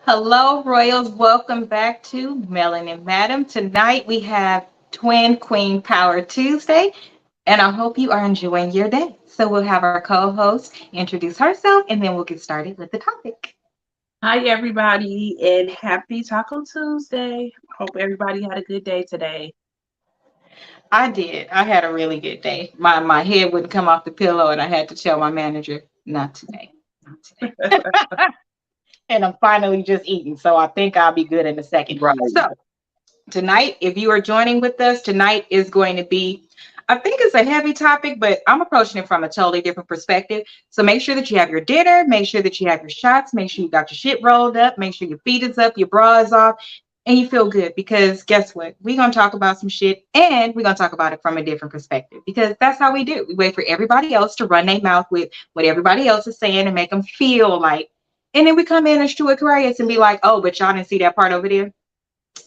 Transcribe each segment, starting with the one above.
Hello, Royals. Welcome back to Melanin Madam. Tonight we have Twin Queen Power Tuesday, and I hope you are enjoying your day. So we'll have our co-host introduce herself, and then we'll get started with the topic. Hi, everybody, and happy Taco Tuesday. Hope everybody had a good day today. I did. I had a really good day. My head wouldn't come off the pillow, and I had to tell my manager, not today, not today. And I'm finally just eating, so I think I'll be good in a second. Right. So tonight, if you are joining with us, tonight is going to be, I think it's a heavy topic, but I'm approaching it from a totally different perspective. So make sure that you have your dinner, make sure that you have your shots, make sure you got your shit rolled up, make sure your feet is up, your bra is off, and you feel good, because guess what? We're going to talk about some shit, and we're going to talk about it from a different perspective, because that's how we do. We wait for everybody else to run their mouth with what everybody else is saying and make them feel like, and then we come in as 𝒂𝒏𝒆𝒅 and be like, oh, but y'all didn't see that part over there.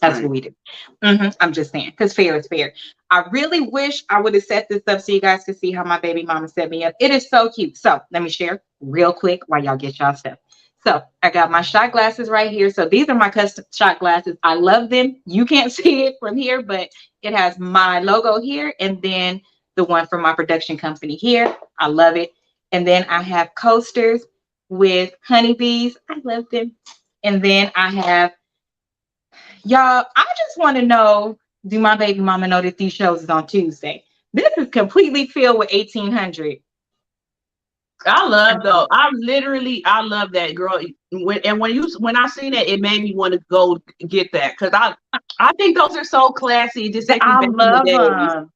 That's what we do. I'm just saying, because fair is fair. I really wish I would have set this up so you guys could see how my baby mama set me up. It is so cute. So let me share real quick while y'all get y'all stuff. So I got my shot glasses right here. So these are my custom shot glasses. I love them. You can't see it from here, but it has my logo here, and then the one from my production company here. I love it. And then I have coasters with honeybees. I love them. And then I have, y'all, I just want to know, do my baby mama know that these shows is on Tuesday? This is completely filled with 1800. I love though. I love that, girl. When I seen that, it made me want to go get that, because I think those are so classy. Just I love them.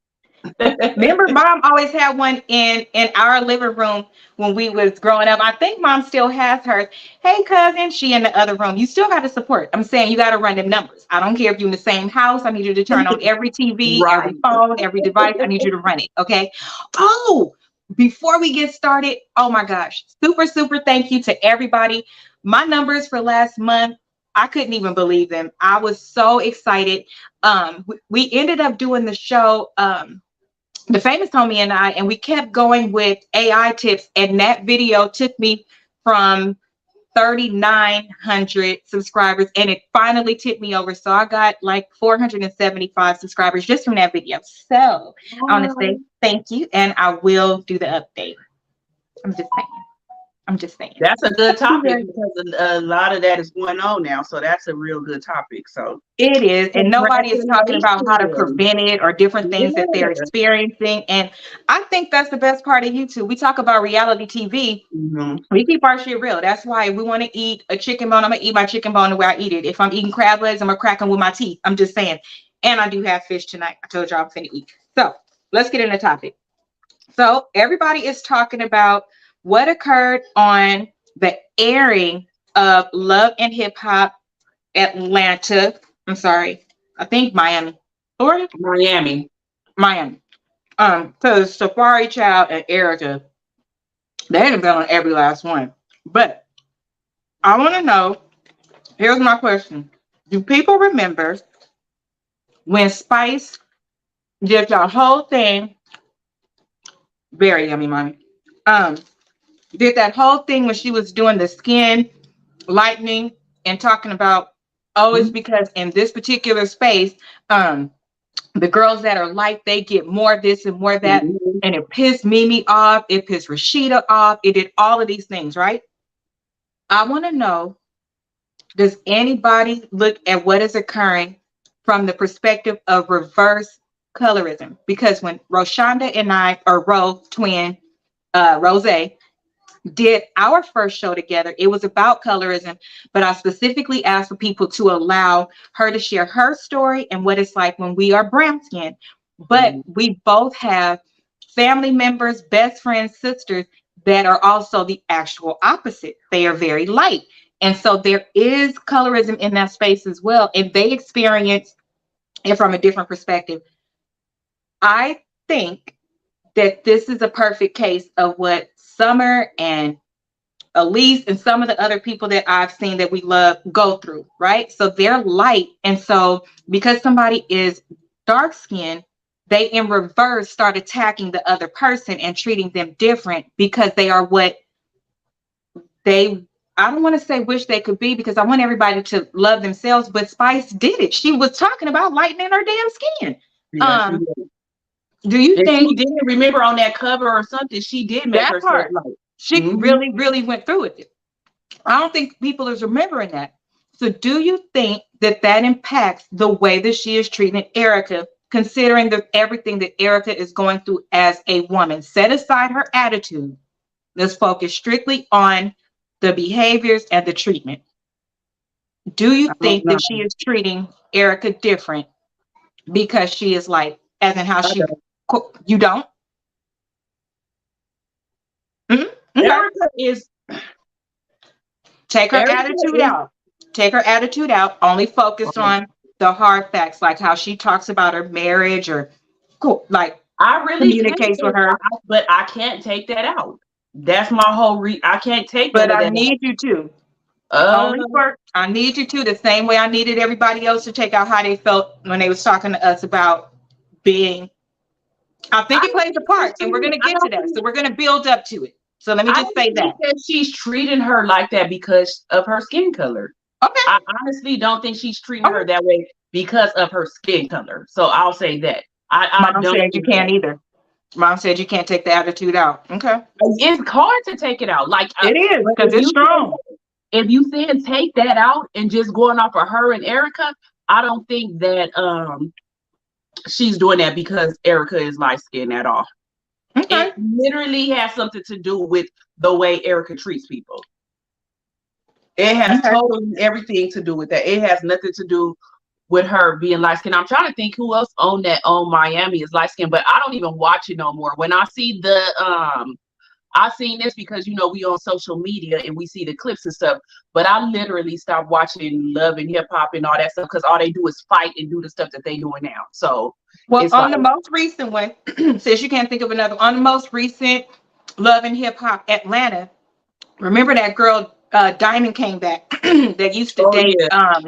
Remember, Mom always had one in our living room when we was growing up. I think Mom still has hers. Hey, cousin, she in the other room. You still got to support. I'm saying you got to run them numbers. I don't care if you're in the same house. I need you to turn on every TV, right, every phone, every device. I need you to run it. Okay. Oh, before we get started, oh my gosh, super thank you to everybody. My numbers for last month, I couldn't even believe them. I was so excited. We ended up doing the show, The Famous Homie and I, and we kept going with AI tips, and that video took me from 3,900 subscribers, and it finally tipped me over. So I got like 475 subscribers just from that video. So I want to say thank you, and I will do the update. I'm just saying. That's a good topic, because a lot of that is going on now. So that's a real good topic. So it is, and nobody is talking about how to prevent it or different things that they're experiencing. And I think that's the best part of YouTube. We talk about reality TV. We keep our shit real. That's why we want to eat a chicken bone. I'm gonna eat my chicken bone the way I eat it. If I'm eating crab legs, I'm gonna crack them with my teeth. I'm just saying. And I do have fish tonight. I told y'all I'm finna eat. So let's get into the topic. So everybody is talking about what occurred on the airing of Love and Hip Hop Atlanta. I'm sorry, I think Miami. Florida? Miami. Because Safari Child and Erica, they have been on every last one. But I want to know, here's my question. Do people remember when Spice did the whole thing? Very yummy, mommy. Did that whole thing when she was doing the skin lightening and talking about, oh, it's because in this particular space, the girls that are light, they get more of this and more of that. And it pissed Mimi off. It pissed Rashida off. It did all of these things, right? I want to know, does anybody look at what is occurring from the perspective of reverse colorism? Because when Roshonda and I, or Rose twin, Rose, did our first show together, it was about colorism, but I specifically asked for people to allow her to share her story and what it's like when we are brown skinned. But we both have family members, best friends, sisters that are also the actual opposite. They are very light. And so there is colorism in that space as well. And they experience it from a different perspective. I think that this is a perfect case of what Summer and Elise and some of the other people that I've seen that we love go through, right? So they're light. And so because somebody is dark skinned, they in reverse start attacking the other person and treating them different because they are what they, I don't want to say wish they could be, because I want everybody to love themselves, but Spice did it. She was talking about lightening her damn skin. Yeah, do you think she didn't remember on that cover or something? She did make that herself part? light. She really, really went through with it. I don't think people is remembering that. So do you think that that impacts the way that she is treating Erica, considering that everything that Erica is going through as a woman? Set aside her attitude. Let's focus strictly on the behaviors and the treatment. Do you think that she is treating Erica different because she is like, as in how she, you don't? Erica is, take her attitude out. Take her attitude out. Only focus on the hard facts, like how she talks about her marriage, or like I really communicates with her. But I can't take that out. That's my whole I can't take but that. I need you to. Only for I need you to, the same way I needed everybody else to take out how they felt when they was talking to us about being. I think it plays a part, and we're going to get to that. So we're going to build up to it. So let me just say that she's treating her like that because of her skin color. Okay. I honestly don't think she's treating her that way because of her skin color. So I'll say that. Mom said you can't either. Mom said you can't take the attitude out. Okay. It's hard to take it out. Like it is, because it's strong. If you said take that out and just going off of her and Erica, I don't think that she's doing that because Erica is light skinned at all. Okay. It literally has something to do with the way Erica treats people. It has totally everything to do with that. It has nothing to do with her being light skinned. I'm trying to think who else on Miami is light skinned, but I don't even watch it no more. When I see I've seen this because, you know, we on social media and we see the clips and stuff, but I literally stopped watching Love and Hip Hop and all that stuff because all they do is fight and do the stuff that they doing now. So, well, on the most recent one, since you can't think of another, on the most recent Love and Hip Hop Atlanta, remember that girl Diamond came back that used to date. Yeah.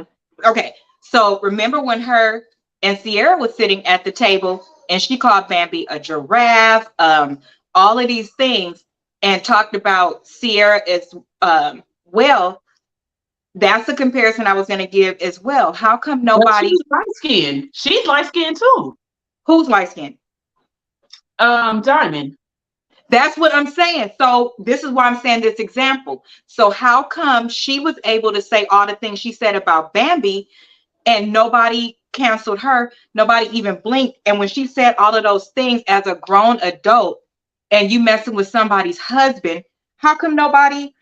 Okay, so remember when her and Sierra was sitting at the table and she called Bambi a giraffe, all of these things, and talked about Sierra as well. That's a comparison I was going to give as well. How come nobody? She's light skinned. She's light skinned too. Who's light skinned? Diamond. That's what I'm saying. So this is why I'm saying this example. So how come she was able to say all the things she said about Bambi and nobody canceled her? Nobody even blinked. And when she said all of those things as a grown adult, and you messing with somebody's husband, how come nobody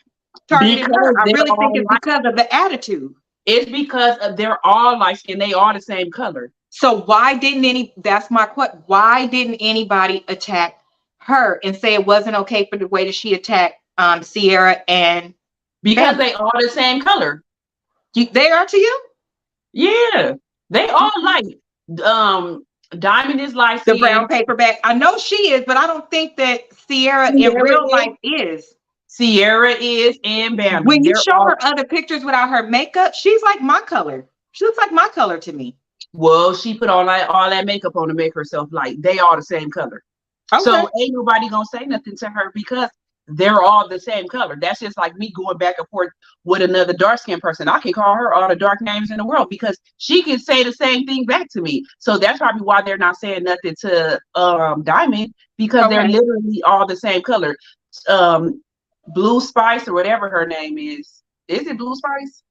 targeted her? I really think it's because of the attitude. It's because they're all light skinned. They are the same color. So why didn't that's my question. Why didn't anybody attack her and say it wasn't okay for the way that she attacked Sierra and because they are the same color. They are to you? Yeah. They all light. Diamond is light skinned. The brown paperback. I know she is, but I don't think that Sierra in real life is. Sierra is and Bambi. When you show her other pictures without her makeup, she's like my color. She looks like my color to me. Well, she put all that makeup on to make herself light. They are the same color. Okay. So ain't nobody gonna say nothing to her because they're all the same color. That's just like me going back and forth with another dark-skinned person. I can call her all the dark names in the world because she can say the same thing back to me. So that's probably why they're not saying nothing to Diamond, because they're literally all the same color. Blue Spice or whatever her name is. Is it Blue Spice?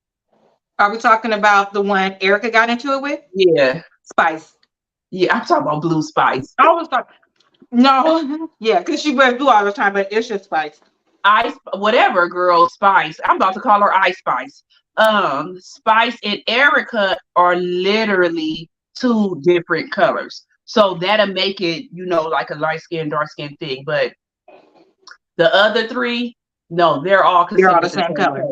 Are we talking about the one Erica got into it with? Yeah. Spice. Yeah, I'm talking about Blue Spice. I was talking. No, yeah, because she wears blue all the time, but it's just Spice. Ice, whatever, girl, Spice. I'm about to call her Ice Spice. Spice and Erica are literally two different colors. So that'll make it, you know, like a light skin, dark skin thing. But the other three, no, they're all considered the same color.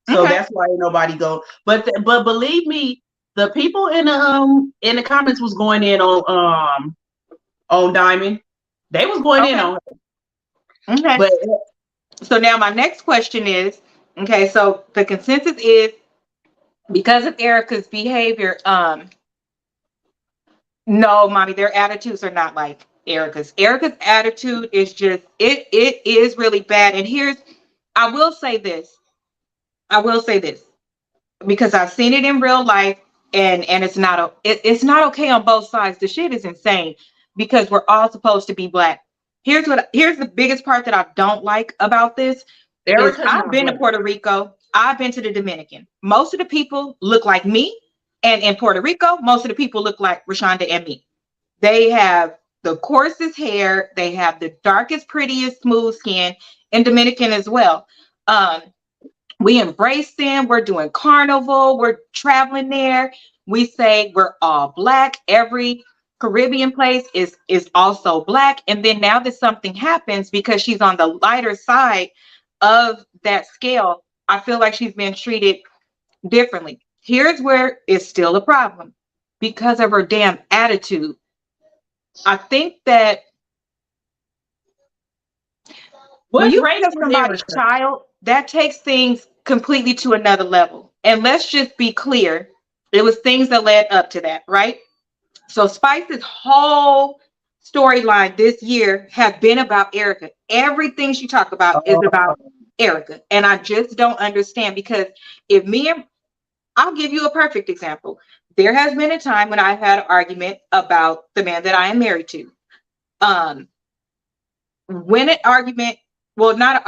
So that's why nobody go. But believe me, the people in the comments was going in on Diamond. They was going in on her. Okay. But so now my next question is, okay, so the consensus is because of Erica's behavior, no, mommy, their attitudes are not like Erica's. Erica's attitude is just, it is really bad. And I will say this, because I've seen it in real life, and it's not okay on both sides. The shit is insane because we're all supposed to be black. Here's the biggest part that I don't like about this. I've been to Puerto Rico. I've been to the Dominican. Most of the people look like me. And in Puerto Rico, most of the people look like Rashonda and me. They have the coarsest hair. They have the darkest, prettiest, smooth skin. In Dominican as well. We embrace them. We're doing carnival. We're traveling there. We say we're all black. Every Caribbean place is also black. And then now that something happens because she's on the lighter side of that scale, I feel like she's been treated differently. Here's where it's still a problem because of her damn attitude. I think that when you raise somebody's child, that takes things completely to another level. And let's just be clear, it was things that led up to that, right? So Spice's whole storyline this year has been about Erica. Everything she talked about is about Erica. And I just don't understand, because I'll give you a perfect example. There has been a time when I've had an argument about the man that I am married to. When an argument,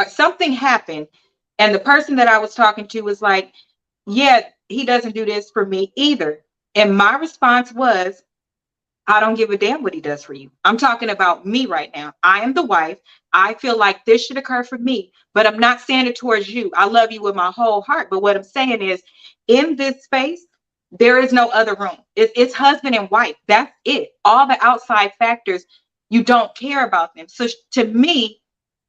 something happened, and the person that I was talking to was like, yeah, he doesn't do this for me either. And my response was, I don't give a damn what he does for you. I'm talking about me right now. I am the wife. I feel like this should occur for me, but I'm not saying it towards you. I love you with my whole heart. But what I'm saying is, in this space, there is no other room. It's husband and wife. That's it. All the outside factors, you don't care about them. So to me,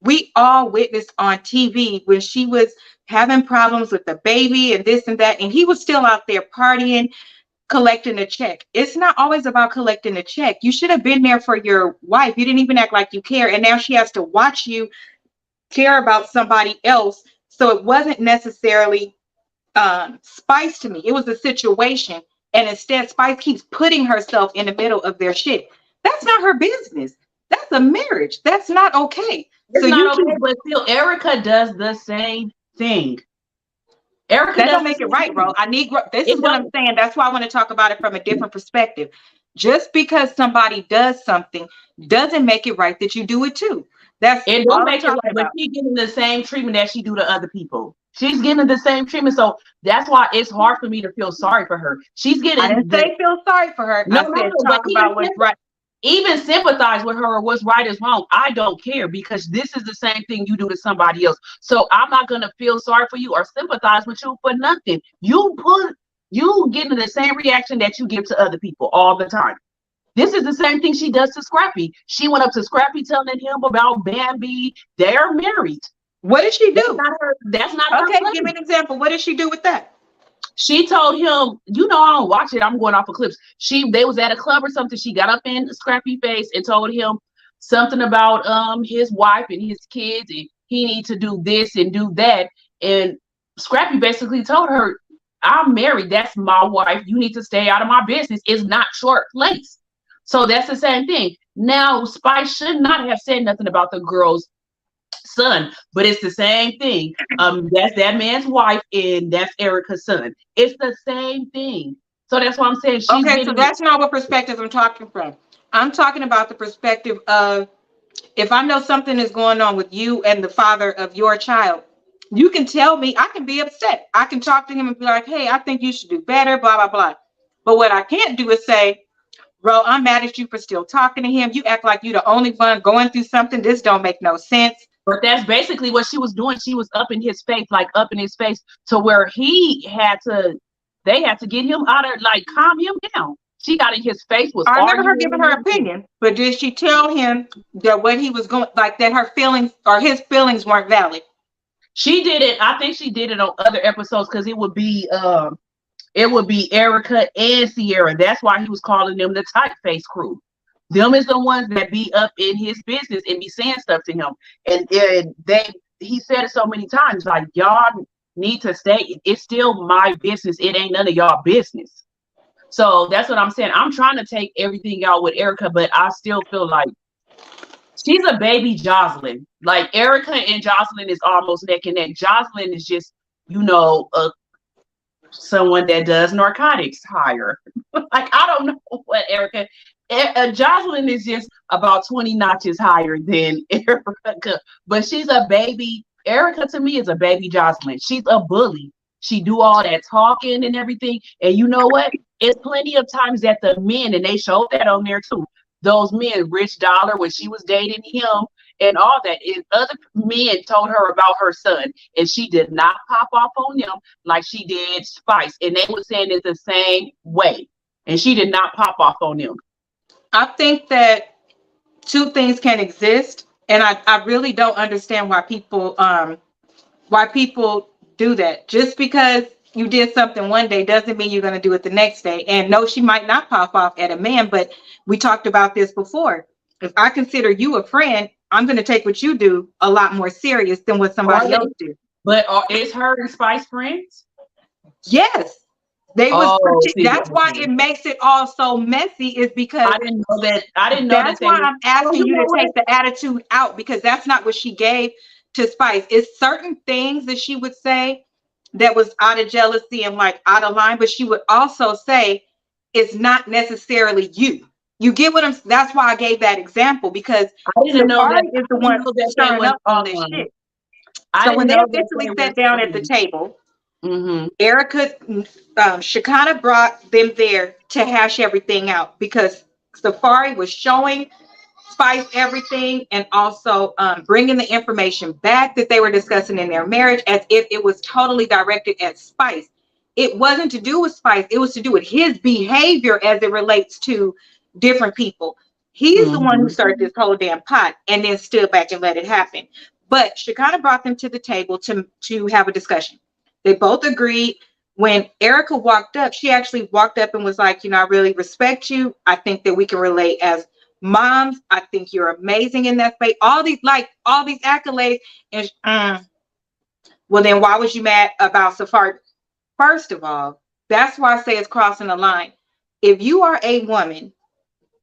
we all witnessed on TV when she was having problems with the baby and this and that, and he was still out there partying, collecting a check. It's not always about collecting a check. You should have been there for your wife. You didn't even act like you care. And now she has to watch you care about somebody else. So it wasn't necessarily Spice to me. It was a situation. And instead, Spice keeps putting herself in the middle of their shit. That's not her business. That's a marriage. That's not okay. It's not okay, but still, Erica does the same thing. Erica doesn't make it right, bro. This is what I'm saying. That's why I want to talk about it from a different perspective. Just because somebody does something doesn't make it right that you do it too. It don't make it right, but she's getting the same treatment that she do to other people. She's getting the same treatment, so that's why it's hard for me to feel sorry for her. She's getting. I didn't say feel sorry for her. No, talk about what's right. Even sympathize with her or what's right is wrong. I don't care, because this is the same thing you do to somebody else. So I'm not gonna feel sorry for you or sympathize with you for nothing. You getting the same reaction that you give to other people all the time. This is the same thing she does to Scrappy. She went up to Scrappy telling him about Bambi. They're married. What did she do? That's not her. Okay, give me an example. What did she do with that? She told him, you know, I don't watch it. I'm going off of clips. They was at a club or something. She got up in Scrappy face and told him something about his wife and his kids, and he needs to do this and do that. And Scrappy basically told her, I'm married. That's my wife. You need to stay out of my business. It's not your place. So that's the same thing. Now, Spice should not have said nothing about the girl's son, but it's the same thing. That's that man's wife, and that's Erica's son. It's the same thing. So that's why I'm saying she's okay. So that's not what perspective I'm talking from. I'm talking about the perspective of, if I know something is going on with you and the father of your child, you can tell me. I can be upset. I can talk to him and be like, hey, I think you should do better, blah, blah, blah. But what I can't do is say, bro, I'm mad at you for still talking to him. You act like you're the only one going through something. This don't make no sense. But that's basically what she was doing. She was up in his face, like up in his face, to where they had to get him out of, like, calm him down. She got in his face, was I remember her arguing giving and her everything. opinion, but did she tell him that what he was going, like that her feelings or his feelings weren't valid? She did it. I think she did it on other episodes because it would be Erica and Sierra. That's why he was calling them the typeface crew. Them is the ones that be up in his business and be saying stuff to him. And he said it so many times, like, y'all need to stay. It's still my business. It ain't none of y'all business. So that's what I'm saying. I'm trying to take everything out with Erica, but I still feel like she's a baby Jocelyn. Like, Erica and Jocelyn is almost neck and neck. Jocelyn is just, someone that does narcotics higher. Like, I don't know what Erica. Jocelyn is just about 20 notches higher than Erica, but she's a baby. Erica to me is a baby Jocelyn. She's a bully. She do all that talking and everything. And you know what? It's plenty of times that the men, and they showed that on there too, those men, Rich Dollar, when she was dating him and all that, and other men told her about her son, and she did not pop off on them like she did Spice. And they were saying it the same way. And she did not pop off on them. I think that two things can exist, and I really don't understand why people do that. Just because you did something one day doesn't mean you're going to do it the next day. And no, she might not pop off at a man, but we talked about this before. If I consider you a friend, I'm going to take what you do a lot more serious than what somebody else do. But is her and Spice friends? Yes. That's why it makes it all so messy, is because I didn't know that. That's why I'm asking you to take the attitude out, because that's not what she gave to Spice. It's certain things that she would say that was out of jealousy and like out of line, but she would also say it's not necessarily you. You get what I'm saying? That's why I gave that example, because I didn't know that is the one stirring up all this shit. So when they eventually sat down at the table, Erica, Shekinah brought them there to hash everything out, because Safari was showing Spice everything and also bringing the information back that they were discussing in their marriage as if it was totally directed at Spice. It wasn't to do with Spice. It was to do with his behavior as it relates to different people. He's the one who started this whole damn pot and then stood back and let it happen. But Shekinah brought them to the table to have a discussion. They both agreed. When Erica walked up, she actually walked up and was like, I really respect you. I think that we can relate as moms. I think you're amazing in that space. All these accolades. And well, then why was you mad about Safari? First of all, that's why I say it's crossing the line. If you are a woman,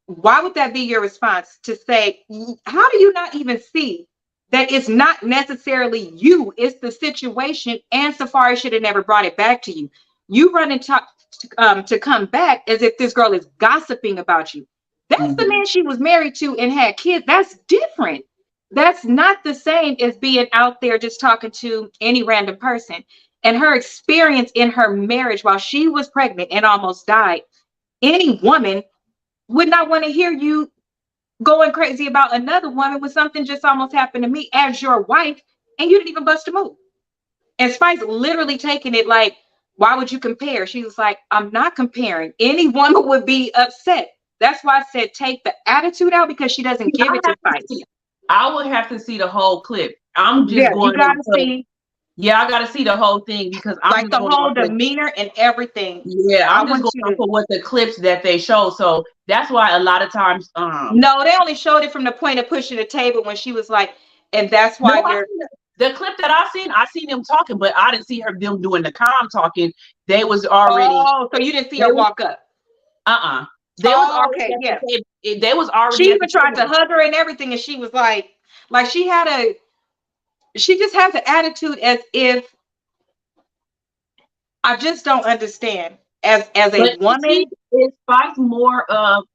why would that be your response to say, how do you not even see that it's not necessarily you, it's the situation, and Safari should have never brought it back to you. You run and talk to come back as if this girl is gossiping about you. That's the man she was married to and had kids. That's different. That's not the same as being out there just talking to any random person. And her experience in her marriage while she was pregnant and almost died, any woman would not want to hear you going crazy about another woman when something just almost happened to me as your wife and you didn't even bust a move. And Spice literally taking it like, why would you compare? She was like, I'm not comparing. Any woman would be upset. That's why I said take the attitude out, because she doesn't give it to Spice. I would have to see the whole clip. I'm just going you gotta see. Yeah, I gotta see the whole thing, because I'm like the whole demeanor and everything. Yeah, I'm just going for what the clips that they show. So that's why a lot of times no, they only showed it from the point of pushing the table when she was like, and that's why the clip that I seen them talking, but I didn't see them doing the calm talking. They was already. Oh, so you didn't see her walk up? They was already. Okay, yeah. They was already. She even tried to hug her and everything, and she was like she just has an attitude as if, I just don't understand. As a woman, is Spice more of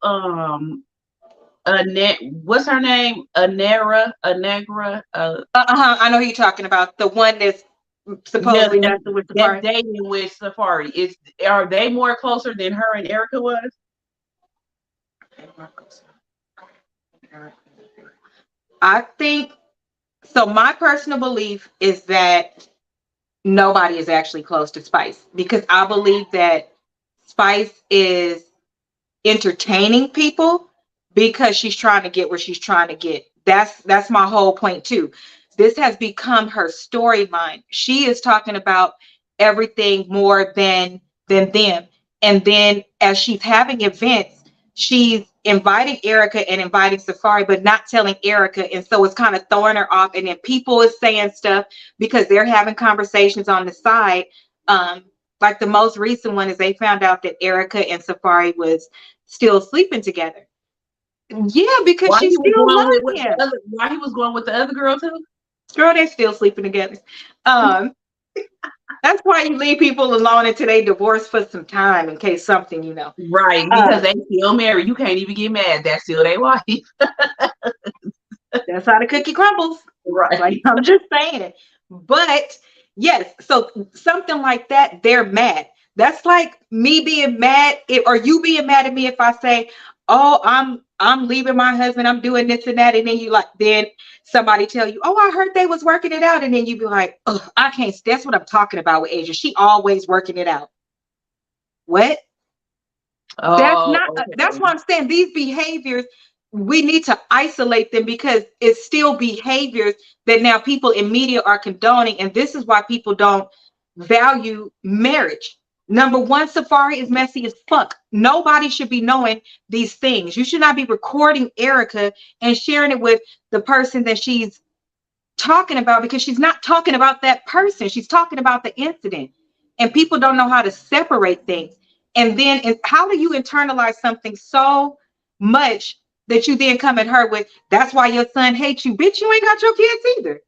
what's her name? Negra. I know who you're talking about. The one that's supposedly messing with Safari. Dating with Safari. Are they more closer than her and Erica was? I think So my personal belief is that nobody is actually close to Spice, because I believe that Spice is entertaining people because she's trying to get where she's trying to get. That's my whole point too. This has become her storyline. She is talking about everything more than them. And then as she's having events, she's inviting Erica and inviting Safari, but not telling Erica. And so it's kind of throwing her off. And then people is saying stuff because they're having conversations on the side. Like the most recent one is they found out that Erica and Safari was still sleeping together. Yeah, because Why she he was still going loves with him. the other, why he was going with the other girl too? Girl, they're still sleeping together. That's why you leave people alone until they divorce for some time in case something, you know. Right, because they still married. You can't even get mad. That's still their wife. That's how the cookie crumbles. Right. Like, I'm just saying. But yes, so something like that, they're mad. That's like me being mad, or you being mad at me if I say, "Oh, I'm leaving my husband, I'm doing this and that," and then you like, then somebody tell you, "Oh, I heard they was working it out," and then you be like, "Oh, I can't." That's what I'm talking about with Asia. She always working it out. What? That's Oh, not. okay. That's why I'm saying these behaviors, we need to isolate them because it's still behaviors that now people in media are condoning, and this is why people don't value marriage. Number one, Safari is messy as fuck. Nobody should be knowing these things. You should not be recording Erica and sharing it with the person that she's talking about, because she's not talking about that person. She's talking about the incident. And people don't know how to separate things. And then how do you internalize something so much that you then come at her with, "That's why your son hates you"? Bitch, you ain't got your kids either.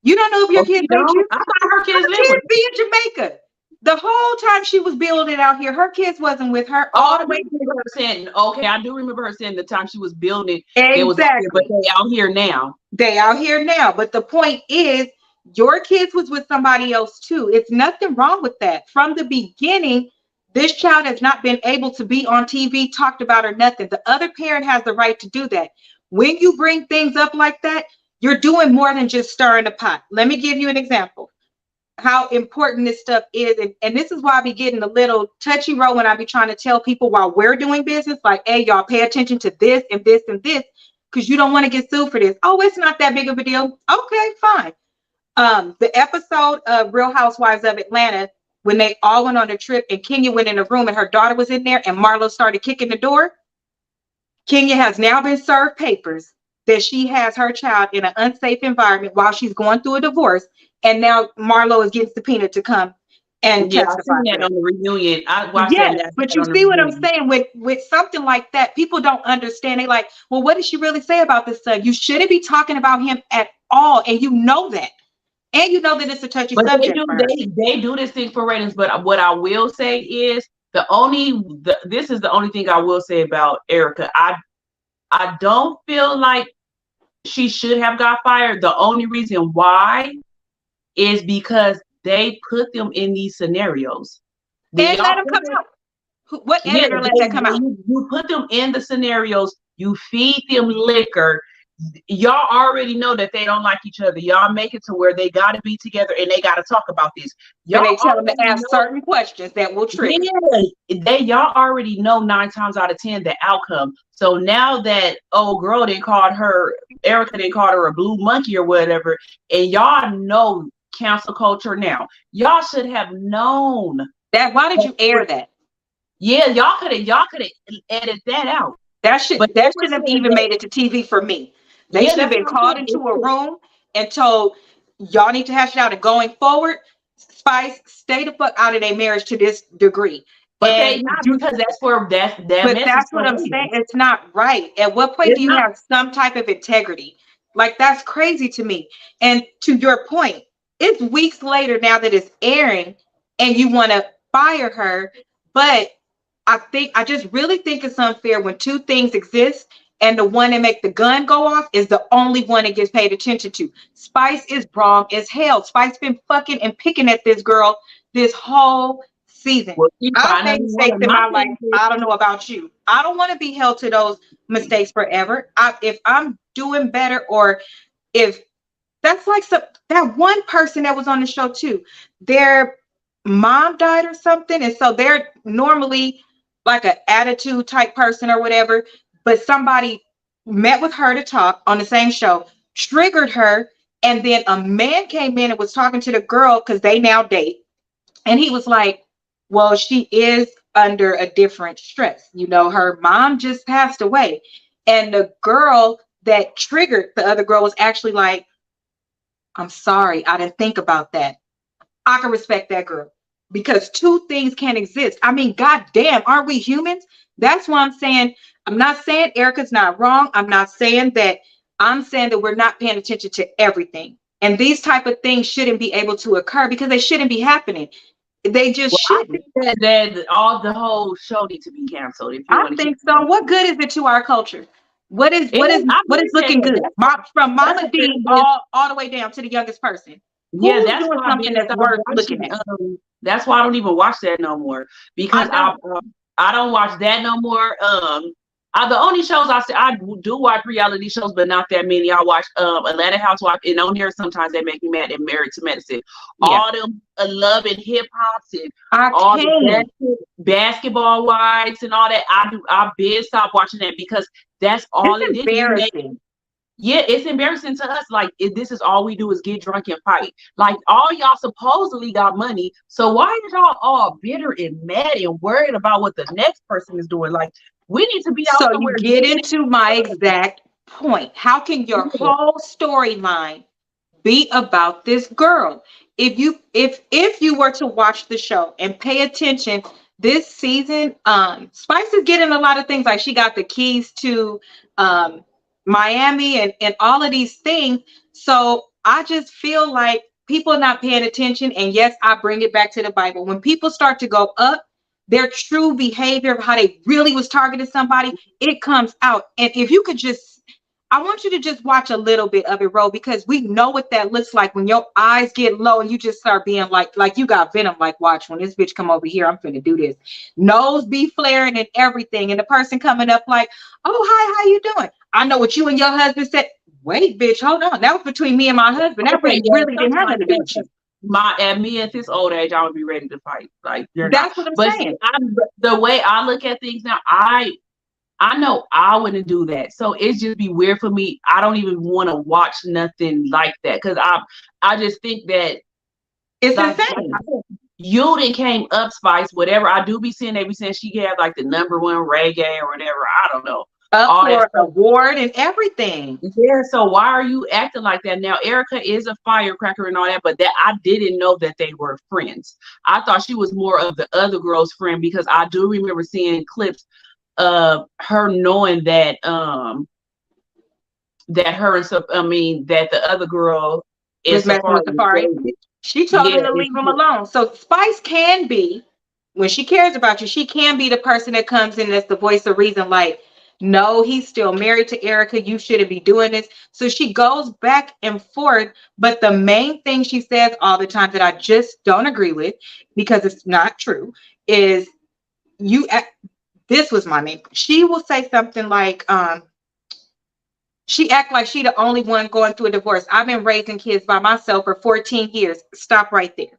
You don't know if your Oh, kids she hate you. don't? I thought her kids Her lived with kids be in Jamaica. The whole time she was building out here, her kids wasn't with her all the I way. do remember her saying, okay, I do remember her saying the time she was building, they was out here, but Exactly. they out here now. They out here now. But the point is, your kids was with somebody else too. It's nothing wrong with that. From the beginning, this child has not been able to be on TV, talked about, or nothing. The other parent has the right to do that. When you bring things up like that, you're doing more than just stirring the pot. Let me give you an example how important this stuff is. And this is why I be getting a little touchy roll when I be trying to tell people while we're doing business, like, "Hey, y'all pay attention to this and this and this, because you don't want to get sued for this." "Oh, it's not that big of a deal." Okay, fine. The episode of Real Housewives of Atlanta, when they all went on a trip and Kenya went in a room and her daughter was in there and Marlo started kicking the door. Kenya has now been served papers that she has her child in an unsafe environment while she's going through a divorce. And now Marlo is getting subpoenaed to come and Yeah, I testify seen for that that. on the reunion. I watched that Yes, last but night you on the see what I'm reunion. saying with something like that, people don't understand. They like, "Well, what did she really say about this son?" You shouldn't be talking about him at all, and you know that, and you know that it's a touchy But subject for her. they do this thing for ratings. But what I will say is this is the only thing I will say about Erica. I don't feel like she should have got fired. The only reason why is because they put them in these scenarios. And let Y'all him come out. What Yeah, editor let that come out? you put them in the scenarios, you feed them liquor. Y'all already know that they don't like each other. Y'all make it to where they got to be together and they got to talk about this. And Y'all they tell them to already ask know. certain questions that will trigger. Yeah, y'all already know 9 times out of 10 the outcome. So now that old girl Erica they called her a blue monkey or whatever, and y'all know cancel culture now. Y'all should have known That why did you air that? Yeah, y'all could have edited that out. That But they were shouldn't have saying even that, made it to TV for me. They yeah, should have that's been what I'm called saying. into a room and told, "Y'all need to hash it out, and going forward, Spice, stay the fuck out of their marriage to this degree." But they And not, because that but message that's for what I'm saying. ratings. It's not right. At what point It's do you not. have some type of integrity? Like, that's crazy to me. And to your point, it's weeks later now that it's airing and you want to fire her. But I just really think it's unfair when two things exist and the one that make the gun go off is the only one that gets paid attention to. Spice is wrong as hell. Spice been fucking and picking at this girl this whole season. Well, she I've finally made won. mistakes in My my life. thing is, I don't know about you. I don't want to be held to those mistakes forever. If I'm doing better, or if That's like that one person that was on the show too. Their mom died or something, and so they're normally like an attitude type person or whatever. But somebody met with her to talk on the same show, triggered her, and then a man came in and was talking to the girl because they now date, and he was like, "Well, she is under a different stress. You know, her mom just passed away," and the girl that triggered the other girl was actually like, "I'm sorry, I didn't think about that." I can respect that girl because two things can exist. I mean, goddamn, aren't we humans? That's why I'm saying, I'm not saying Erica's not wrong. I'm not saying that. I'm saying that we're not paying attention to everything. And these type of things shouldn't be able to occur because they shouldn't be happening. They just I shouldn't. think that all the whole show needs to be canceled. If you I want to think keep so. What good is it to our culture? What is looking good? From that's Mama D a all the way down to the youngest person. Yeah, Who's that's doing why I something didn't that's start worth watching. looking at? That's why I don't even watch that no more because I I don't watch that no more. The only shows I do watch reality shows, but not that many. I watch Atlanta Housewife, and on here sometimes they make me mad. And Married to Medicine, all them love and hip hops and all the basketball wives and all that. I been stop watching that because that's all it's it embarrassing. Yeah, it's embarrassing to us. Like, this is all we do is get drunk and fight. Like, all y'all supposedly got money. So why are y'all all bitter and mad and worried about what the next person is doing? Like, we need to be out So somewhere. you get into my exact point. How can your whole storyline be about this girl? If you were to watch the show and pay attention this season, Spice is getting a lot of things. Like, she got the keys to Miami and all of these things. So I just feel like people are not paying attention. And yes, I bring it back to the Bible. When people start to go up, their true behavior of how they really was targeting somebody, it comes out. And if you could just, I want you to just watch a little bit of it, Ro, because we know what that looks like when your eyes get low and you just start being like you got venom. Like, watch, when this bitch come over here, I'm finna do this. Nose be flaring and everything. And the person coming up like, "Oh, hi, how you doing? I know what you and your husband said." Wait, bitch, hold on. That was between me and my husband. That really didn't have nothing to do with you. At me at this old age, I would be ready to fight. Like, that's what I'm saying. The way I look at things now, I know I wouldn't do that. So it's just be weird for me. I don't even want to watch nothing like that because I just think that it's insane. You didn't came up, Spice, whatever. I do be seeing, they be saying she had like the #1 reggae or whatever. I don't know. Up for an award and everything. Yeah, so why are you acting like that? Now, Erica is a firecracker and all that, but that I didn't know that they were friends. I thought she was more of the other girl's friend because I do remember seeing clips of her knowing that that the other girl is Safari. She told him to leave him alone. So Spice can be, when she cares about you, she can be the person that comes in as the voice of reason, like, "No, he's still married to Erica. You shouldn't be doing this." So she goes back and forth. But the main thing she says all the time that I just don't agree with, because it's not true, is this was my main. She will say something like, she act like she the only one going through a divorce. "I've been raising kids by myself for 14 years. Stop right there.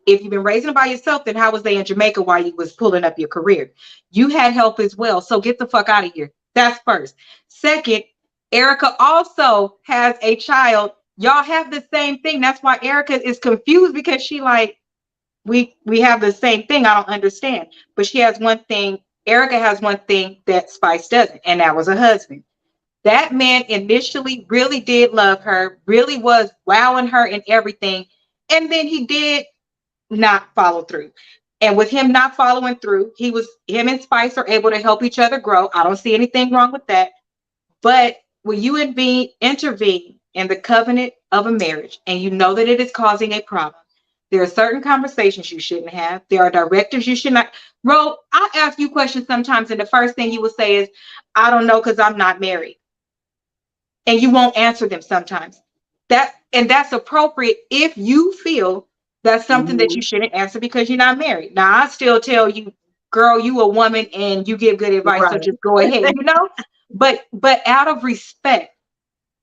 If you've been raising them by yourself, then how was they in Jamaica while you was pulling up your career? You had help as well. So get the fuck out of here." That's first. Second, Erica also has a child. Y'all have the same thing. That's why Erica is confused, because she like, we have the same thing. I don't understand. But she has one thing. Erica has one thing that Spice doesn't, and that was a husband. That man initially really did love her, really was wowing her and everything. And then he did not follow through. And with him not following through, him and Spice are able to help each other grow. I don't see anything wrong with that. But when you intervene in the covenant of a marriage and you know that it is causing a problem, there are certain conversations you shouldn't have. There are directives you should not. Ro, I ask you questions sometimes, and the first thing you will say is, "I don't know, because I'm not married." And you won't answer them sometimes. That's appropriate if you feel that's something that you shouldn't answer because you're not married. Now, I still tell you, girl, you a woman and you give good advice, so just go ahead, But out of respect,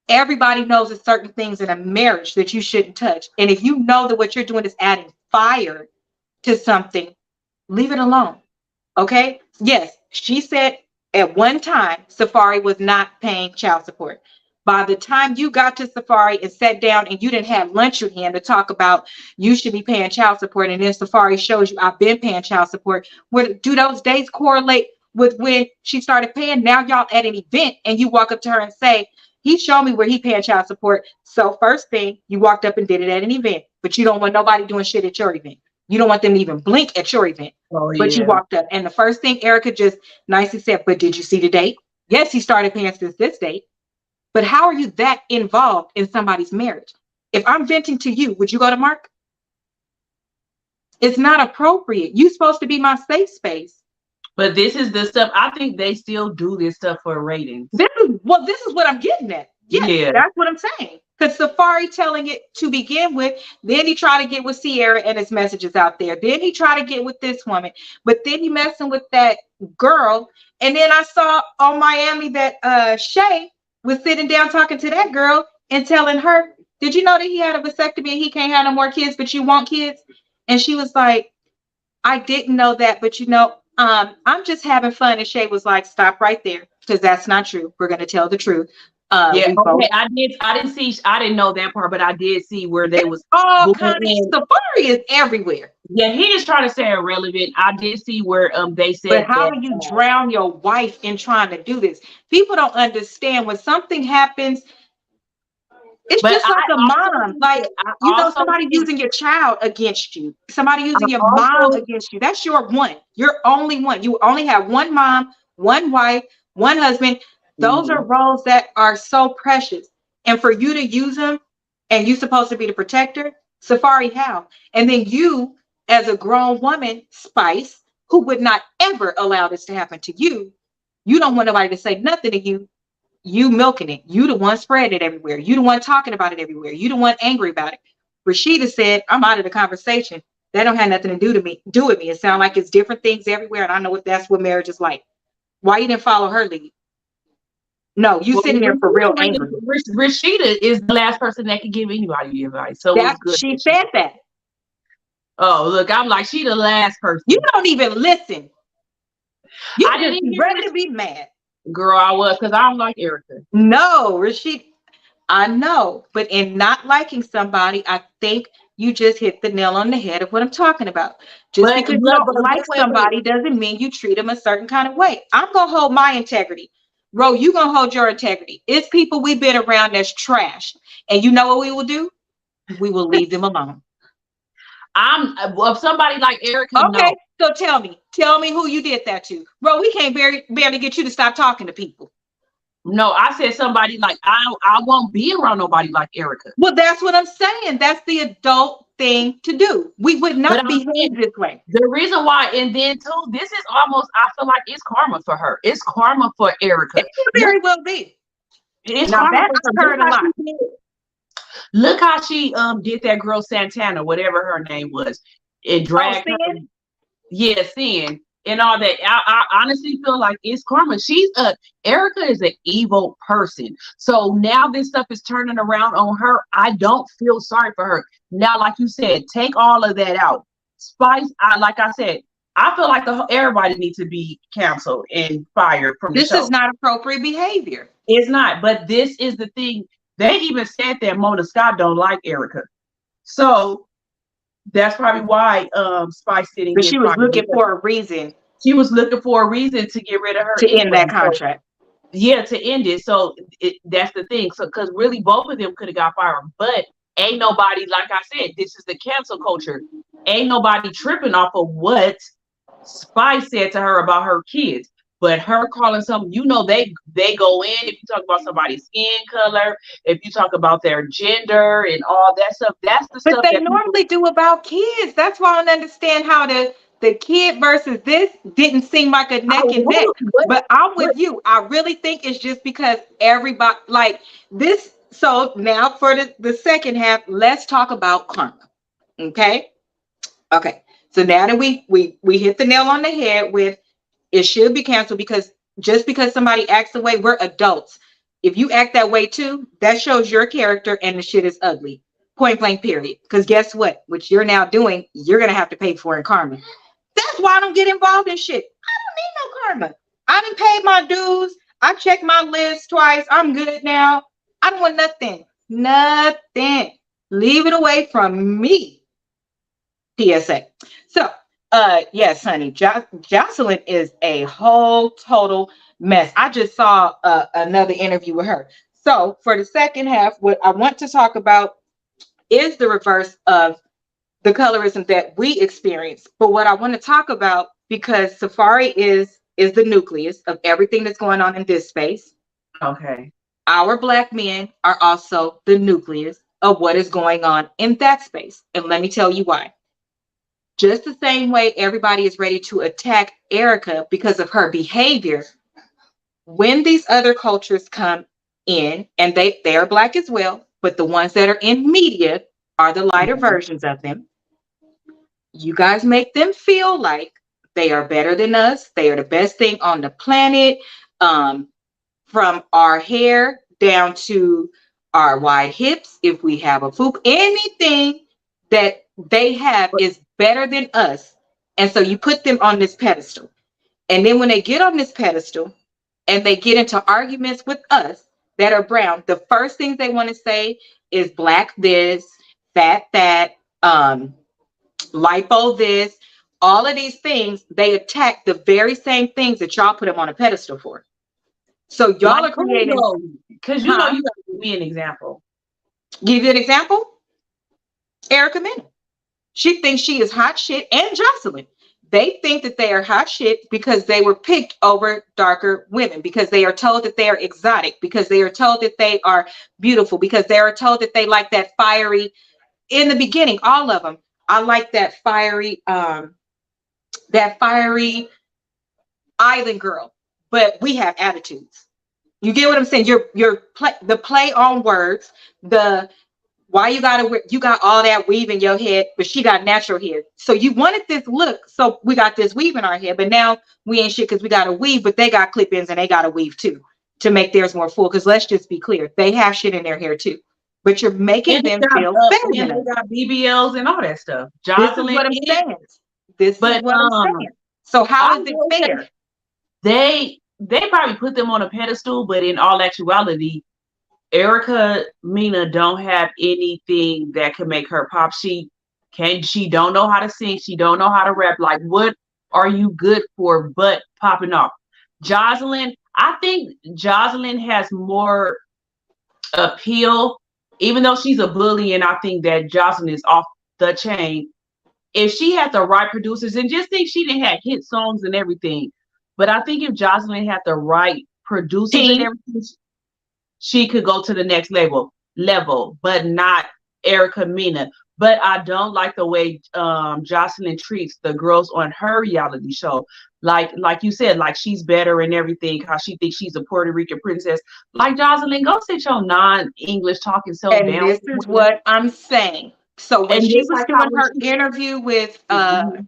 Everybody knows that certain things in a marriage that you shouldn't touch. And if you know that what you're doing is adding fire to something, leave it alone. Okay? Yes, she said at one time Safaree was not paying child support. By the time you got to Safaree and sat down and you didn't have lunch with him to talk about you should be paying child support, and then Safaree shows you I've been paying child support, do those days correlate with when she started paying? Now y'all at an event and you walk up to her and say, he showed me where he paying child support. So first thing, you walked up and did it at an event, but you don't want nobody doing shit at your event. You don't want them to even blink at your event. Oh, but you walked up. And the first thing Erica just nicely said, but did you see the date? Yes, he started paying since this date. But how are you that involved in somebody's marriage? If I'm venting to you, would you go to Mark? It's not appropriate. You're supposed to be my safe space. But this is the stuff, I think they still do this stuff for ratings. This is what I'm getting at. Yes, yeah, that's what I'm saying. Because Safaree telling it to begin with, then he tried to get with Ciara and his messages out there. Then he tried to get with this woman, but then he messing with that girl. And then I saw on Miami that Shay was sitting down talking to that girl and telling her, did you know that he had a vasectomy and he can't have no more kids, but you want kids? And she was like, I didn't know that, but you know, I'm just having fun. And Shay was like, stop right there, because that's not true. We're going to tell the truth. Yeah, okay. I didn't know that part, but I did see where they was all kind of Safaree is everywhere. Yeah, he is trying to say irrelevant. I did see where they said, but how do you drown your wife in trying to do this? People don't understand when something happens. It's just like a mom, like, you know, somebody using your child against you, somebody using your mom against you. That's your one. You're only one. You only have one mom, one wife, one husband. Those are roles that are so precious. And for you to use them, and you're supposed to be the protector, Safaree, how? And then you, as a grown woman, Spice, who would not ever allow this to happen to you, you don't want nobody to say nothing to you. You milking it. You the one spreading it everywhere. You the one talking about it everywhere. You the one angry about it. Rashida said, I'm out of the conversation. That don't have nothing to do with me. It sounds like it's different things everywhere. And I know that's what marriage is like. Why you didn't follow her lead? No, you sitting there for real angry. Rashida is the last person that can give anybody advice. So she said that. Oh, look, I'm like, she the last person. You don't even listen. You I didn't even ready to be mad. Girl, I was, because I don't like Erica. No, Rashida, I know. But in not liking somebody, I think you just hit the nail on the head of what I'm talking about. Just because you don't like somebody doesn't mean you treat them a certain kind of way. I'm going to hold my integrity. Ro, you going to hold your integrity. It's people we've been around that's trash. And you know what we will do? We will leave them alone. Of somebody like Erica. Okay, no. So tell me who you did that to. Ro, we can't barely get you to stop talking to people. No, I said somebody like, I won't be around nobody like Erica. Well, that's what I'm saying. That's the adult thing to do. We would not behave this way. The reason why, and then too, this is almost, I feel like it's karma for her. It's karma for Erica. It could very well be. It's karma for her a lot. Look how she did that girl Santana, whatever her name was, and dragged her. Yeah, Sin. And all that. I honestly feel like it's karma. Erica is an evil person. So now this stuff is turning around on her. I don't feel sorry for her. Now, like you said, take all of that out. Spice, like I said, I feel like everybody needs to be canceled and fired from the show. This is not appropriate behavior. It's not. But this is the thing. They even said that Mona Scott don't like Erica. So that's probably why Spice sitting. But she was looking for a reason. She was looking for a reason to get rid of her. To end that contract. Yeah, to end it. So that's the thing. So because really both of them could have got fired. But ain't nobody, like I said, this is the cancel culture. Ain't nobody tripping off of what Spice said to her about her kids. But her calling something, you know, they go in. If you talk about somebody's skin color, if you talk about their gender and all that stuff, that's the stuff. But they normally do about kids. That's why I don't understand how the kid versus this didn't seem like a neck and neck. But I'm with you. I really think it's just because everybody like this. So now for the second half, let's talk about karma. Okay. So now that we hit the nail on the head with, it should be canceled, because just because somebody acts away, we're adults. If you act that way too, that shows your character and the shit is ugly. Point blank, period. Because guess what? What you're now doing, you're going to have to pay for in karma. That's why I don't get involved in shit. I don't need no karma. I done paid my dues. I checked my list twice. I'm good now. I don't want nothing. Nothing. Leave it away from me. PSA. So, yes, honey, 𝒀𝒐𝒏𝒆 is a whole total mess. I just saw another interview with her. So, for the second half, what I want to talk about is the reverse of the colorism that we experience. But what I want to talk about, because Safari is the nucleus of everything that's going on in this space. Okay. Our Black men are also the nucleus of what is going on in that space. And let me tell you why. Just the same way everybody is ready to attack Erica because of her behavior, when these other cultures come in, and they are Black as well, but the ones that are in media are the lighter versions of them. You guys make them feel like they are better than us. They are the best thing on the planet. From our hair down to our wide hips, if we have a FUP, anything that they have is better than us. And so you put them on this pedestal. And then when they get on this pedestal and they get into arguments with us that are brown, the first things they want to say is Black this, fat that, lipo this, all of these things. They attack the very same things that y'all put them on a pedestal for. So y'all are creating, because you know you got to give me an example. Give you an example. Erica Mena. She thinks she is hot shit, and 𝒀𝒐𝒏𝒆. They think that they are hot shit because they were picked over darker women, because they are told that they are exotic, because they are told that they are beautiful, because they are told that they like that fiery. In the beginning, all of them, I like that fiery island girl. But we have attitudes. You get what I'm saying? The play on words, why you got all that weave in your head, but she got natural hair. So you wanted this look, so we got this weave in our hair, but now we ain't shit because we got a weave, but they got clip-ins and they got a weave too to make theirs more full. Because let's just be clear, they have shit in their hair too, but you're making them feel better. They got BBLs and all that stuff. This is what I'm saying. This is what I'm saying. So how is it fair? They probably put them on a pedestal, but in all actuality, Erica Mena don't have anything that can make her pop. She don't know how to sing. She don't know how to rap. Like, what are you good for but popping off? 𝒀𝒐𝒏𝒆, I think 𝒀𝒐𝒏𝒆 has more appeal, even though she's a bully, and I think that 𝒀𝒐𝒏𝒆 is off the chain. If she had the right producers, and just think she didn't have hit songs and everything, but I think if 𝒀𝒐𝒏𝒆 had the right producers and everything, she could go to the next level, but not Erica Mena. But I don't like the way 𝒀𝒐𝒏𝒆 treats the girls on her reality show. Like you said, like she's better and everything, how she thinks she's a Puerto Rican princess. Like, 𝒀𝒐𝒏𝒆, go sit your non-English talking self down. And this is what I'm saying. So when she was doing her interview with Carlos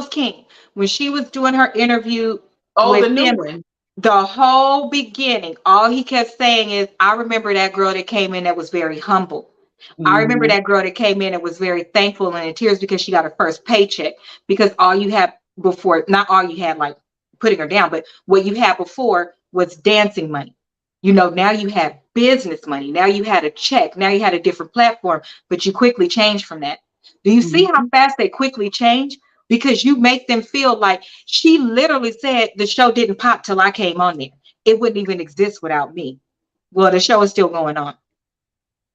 King, when she was doing her interview with him, the whole beginning, all he kept saying is, I remember that girl that came in that was very humble. I remember that girl that came in and was very thankful and in tears because she got her first paycheck. Because all you had before, not all you had like putting her down, but what you had before was dancing money. You know, now you have business money. Now you had a check. Now you had a different platform, but you quickly changed from that. Do you see how fast they quickly change? Because you make them feel like she literally said the show didn't pop till I came on there. It wouldn't even exist without me. Well, the show is still going on.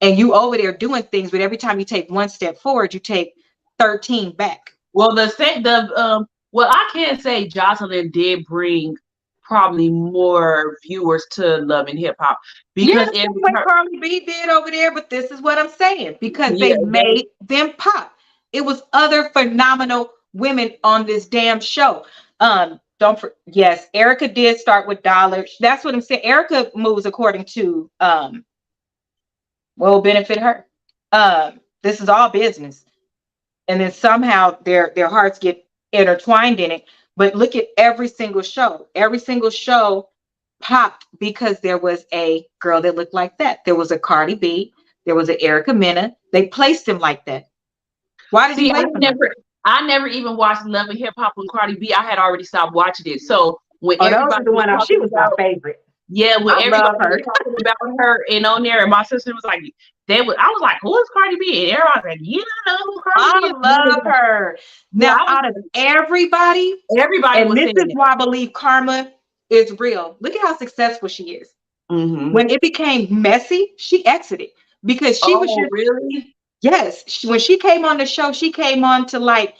And you over there doing things, but every time you take one step forward, you take 13 back. Well, well, I can't say 𝒀𝒐𝒏𝒆 did bring probably more viewers to Love and Hip Hop, because Carly B did over there, but this is what I'm saying, because they made them pop. It was other phenomenal women on this damn show. Yes, Erica did start with dollars. That's what I'm saying. Erica moves according to what will benefit her. This is all business, and then somehow their hearts get intertwined in it. But look at every single show. Every single show popped because there was a girl that looked like that. There was a Cardi B. There was an Mena. They placed him like that. Why did you See, place him? I never even watched Love and Hip Hop with Cardi B. I had already stopped watching it. So when everybody the one she was my favorite. Yeah, when everybody was talking about her and on there, and my sister was like, I was like, who is Cardi B? And everyone was like, you don't know who Cardi B is. I love her. Now, out of everybody was this saying is why I believe karma is real. Look at how successful she is. When it became messy, she exited because she was just really. Yes, when she came on the show, she came on to like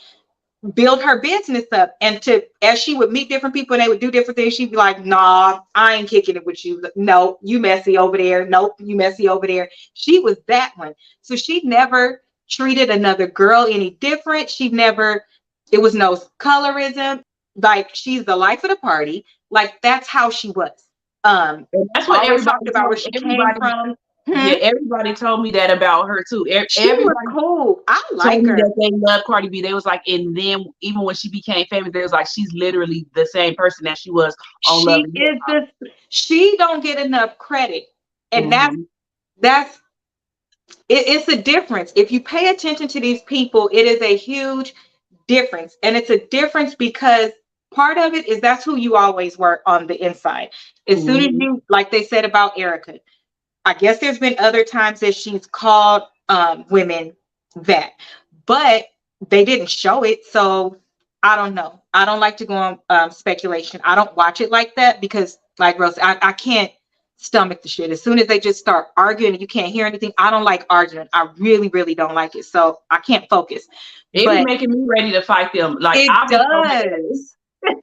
build her business up, and to as she would meet different people and they would do different things, she'd be like, nah, I ain't kicking it with you. No, you messy over there. Nope, you messy over there. She was that one. So she never treated another girl any different. It was no colorism. Like, she's the life of the party. Like, that's how she was. And that's what everybody talked about, where she came from. Yeah, everybody told me that about her too. Everybody was cool. I like her. That they love Cardi B. They was like, and then even when she became famous, they was like, she's literally the same person that she was on Love and Hip Hop. She don't get enough credit, and it's a difference. If you pay attention to these people, it is a huge difference, and it's a difference because part of it is that's who you always were on the inside. As soon as you, like they said about Erica. I guess there's been other times that she's called women that, but they didn't show it. So I don't know. I don't like to go on speculation. I don't watch it like that because, like Rose, I can't stomach the shit. As soon as they just start arguing and you can't hear anything, I don't like arguing. I really, really don't like it. So I can't focus. It's making me ready to fight them. Like, it does.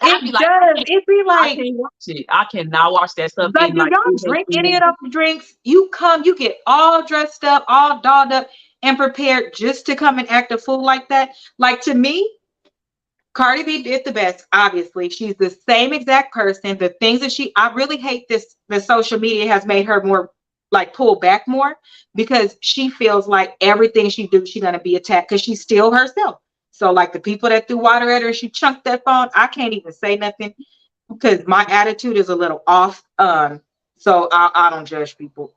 It'd be like, I can't watch it. I cannot watch that stuff. Like, you don't drink any of those drinks. You get all dressed up, all dolled up and prepared just to come and act a fool like that. Like, to me, Cardi B did the best. Obviously, she's the same exact person. The things that I really hate this. The social media has made her more like pull back more because she feels like everything she do, she's gonna be attacked because she's still herself. So like the people that threw water at her, she chunked that phone. I can't even say nothing because my attitude is a little off. So I don't judge people.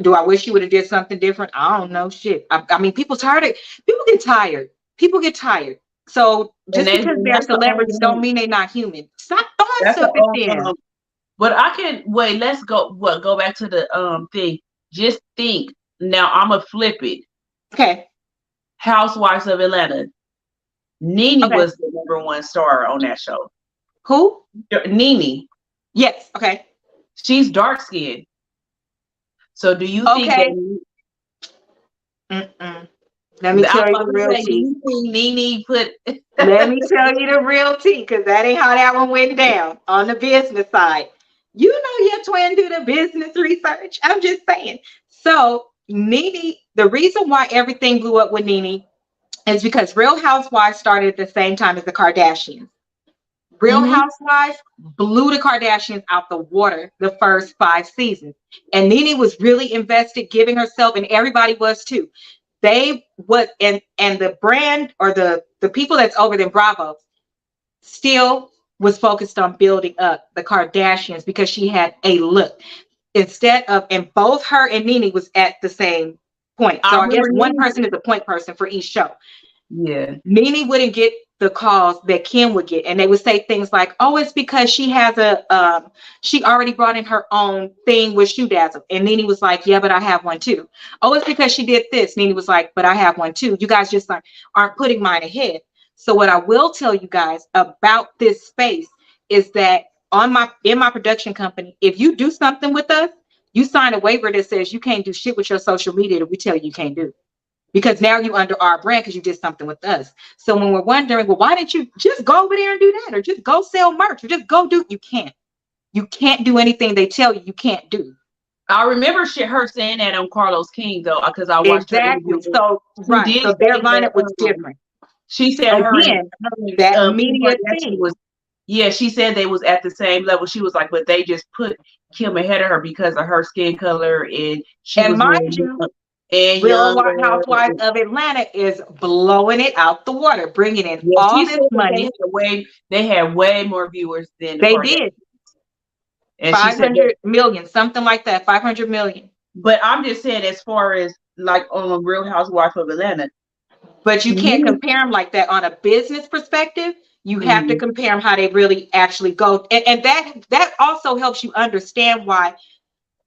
Do I wish you would have did something different? I don't know. Shit. I mean, people get tired. People get tired. So just because they're celebrities don't mean they're not human. Stop throwing stuff at them. But I can wait. Let's go. Go back to the thing. Just think. Now I'ma flip it. Okay. Housewives of Atlanta. Nene was the #1 star on that show. Who? Nene. Yes. Okay. She's dark skinned. So do you think that? Let me tell you the real tea. Nene put. Let me tell you the real tea, because that ain't how that one went down on the business side. You know your twin do the business research. I'm just saying. So Nene, the reason why everything blew up with Nene is because Real Housewives started at the same time as the Kardashians. Real Housewives blew the Kardashians out the water the first 5 seasons. And Nene was really invested, giving herself, and everybody was too. And the brand, or the people that's over them, Bravo, still was focused on building up the Kardashians because she had a look. And both her and Nene was at the same point. So I guess one person is a point person for each show. Yeah. Nene wouldn't get the calls that Kim would get. And they would say things like, oh, it's because she has she already brought in her own thing with Shoe Dazzle. And Nene was like, yeah, but I have one too. Oh, it's because she did this. Nene was like, but I have one too. You guys just aren't putting mine ahead. So what I will tell you guys about this space is that in my production company, if you do something with us, you sign a waiver that says you can't do shit with your social media that we tell you can't do. Because now you're under our brand because you did something with us. So when we're wondering, well, why didn't you just go over there and do that? Or just go sell merch? Or just go do, you can't. You can't do anything they tell you can't do. I remember her saying that on Carlos King, though, because I watched her interview. So, right. So their lineup was different. She said that media thing was, she said they was at the same level. She was like, but they just put Kim ahead of her because of her skin color, and she was mind you, and Real Housewives of Atlanta is blowing it out the water, bringing in all this money. They had way more viewers than they did. And she said 500 million, something like that, 500 million. But I'm just saying, as far as like on Real Housewives of Atlanta. But you can't compare them like that on a business perspective. You have to compare them how they really actually go. And that also helps you understand why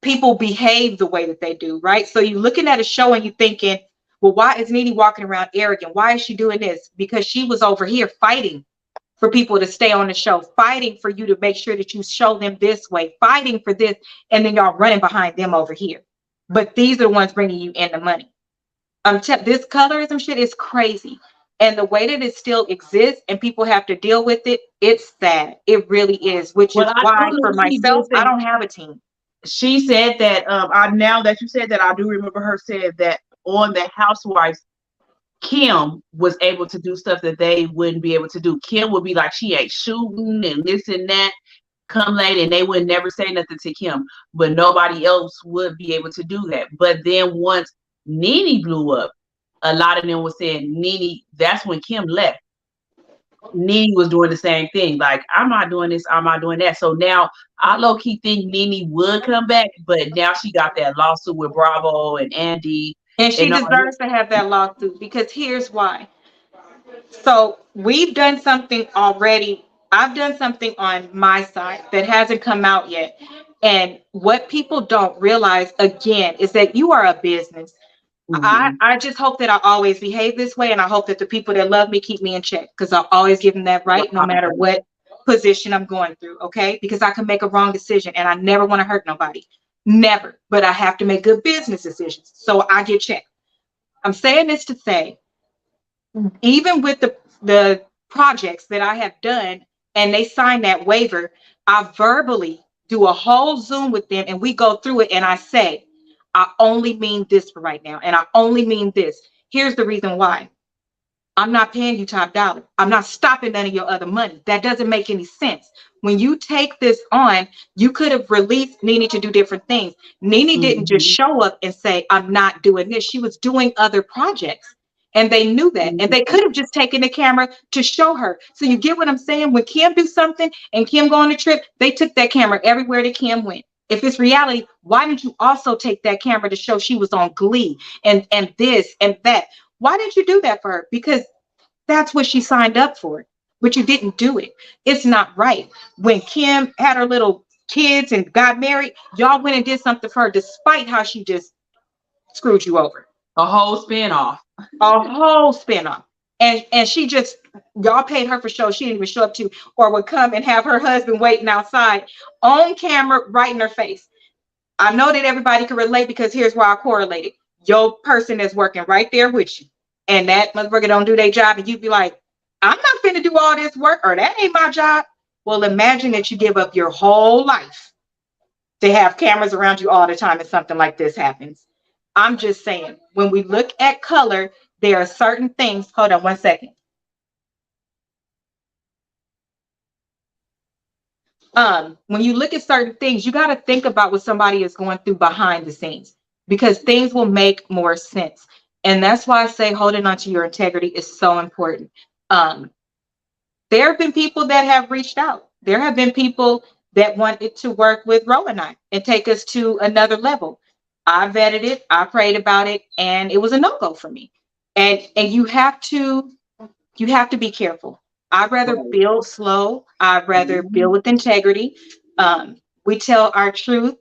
people behave the way that they do, right? So you're looking at a show and you're thinking, well, why is Nene walking around arrogant? Why is she doing this? Because she was over here fighting for people to stay on the show, fighting for you to make sure that you show them this way, fighting for this, and then y'all running behind them over here. But these are the ones bringing you in the money. This colorism shit is crazy. And the way that it still exists and people have to deal with it, it's sad. It really is, which is why for myself, I don't have a team. She said that, now that you said that, I do remember her said that on the Housewives, Kim was able to do stuff that they wouldn't be able to do. Kim would be like, she ain't shooting and this and that. Come late, and they would never say nothing to Kim, but nobody else would be able to do that. But then once Nene blew up, a lot of them were saying Nene, that's when Kim left. Nene was doing the same thing. Like, I'm not doing this, I'm not doing that. So now I low-key think Nene would come back, but now she got that lawsuit with Bravo and Andy. And she deserves to have that lawsuit, because here's why. So we've done something already. I've done something on my side that hasn't come out yet. And what people don't realize, again, is that you are a business. I just hope that I always behave this way, and I hope that the people that love me keep me in check, because I'll always give them that right, no matter what position I'm going through, okay? Because I can make a wrong decision, and I never want to hurt nobody. Never. But I have to make good business decisions, so I get checked. I'm saying this to say, even with the projects that I have done, and they sign that waiver, I verbally do a whole Zoom with them, and we go through it, and I say, I only mean this for right now, and I only mean this. Here's the reason why. I'm not paying you top dollar. I'm not stopping none of your other money. That doesn't make any sense. When you take this on, you could have released Nene to do different things. Nene didn't just show up and say, I'm not doing this. She was doing other projects, and they knew that. And they could have just taken the camera to show her. So you get what I'm saying? When Kim do something and Kim go on a trip, they took that camera everywhere that Kim went. If it's reality, why didn't you also take that camera to show she was on Glee and this and that? Why didn't you do that for her? Because that's what she signed up for, but you didn't do it. It's not right. When Kim had her little kids and got married, y'all went and did something for her, despite how she just screwed you over. A whole spinoff. A whole spinoff. And she just, y'all paid her for shows she didn't even show up to, or would come and have her husband waiting outside on camera right in her face. I know that everybody can relate, because here's why I correlated. Your person that's working right there with you, and that motherfucker don't do their job, and you'd be like, I'm not finna do all this work, or that ain't my job. Well, imagine that you give up your whole life to have cameras around you all the time and something like this happens. I'm just saying, when we look at color, there are certain things. Hold on one second. When you look at certain things, you got to think about what somebody is going through behind the scenes, because things will make more sense. And that's why I say holding on to your integrity is so important. There have been people that have reached out. There have been people that wanted to work with Ro and I and take us to another level. I vetted it, I prayed about it, and it was a no-go for me. And you have to be careful. I'd rather build slow. I'd rather build with integrity. We tell our truth,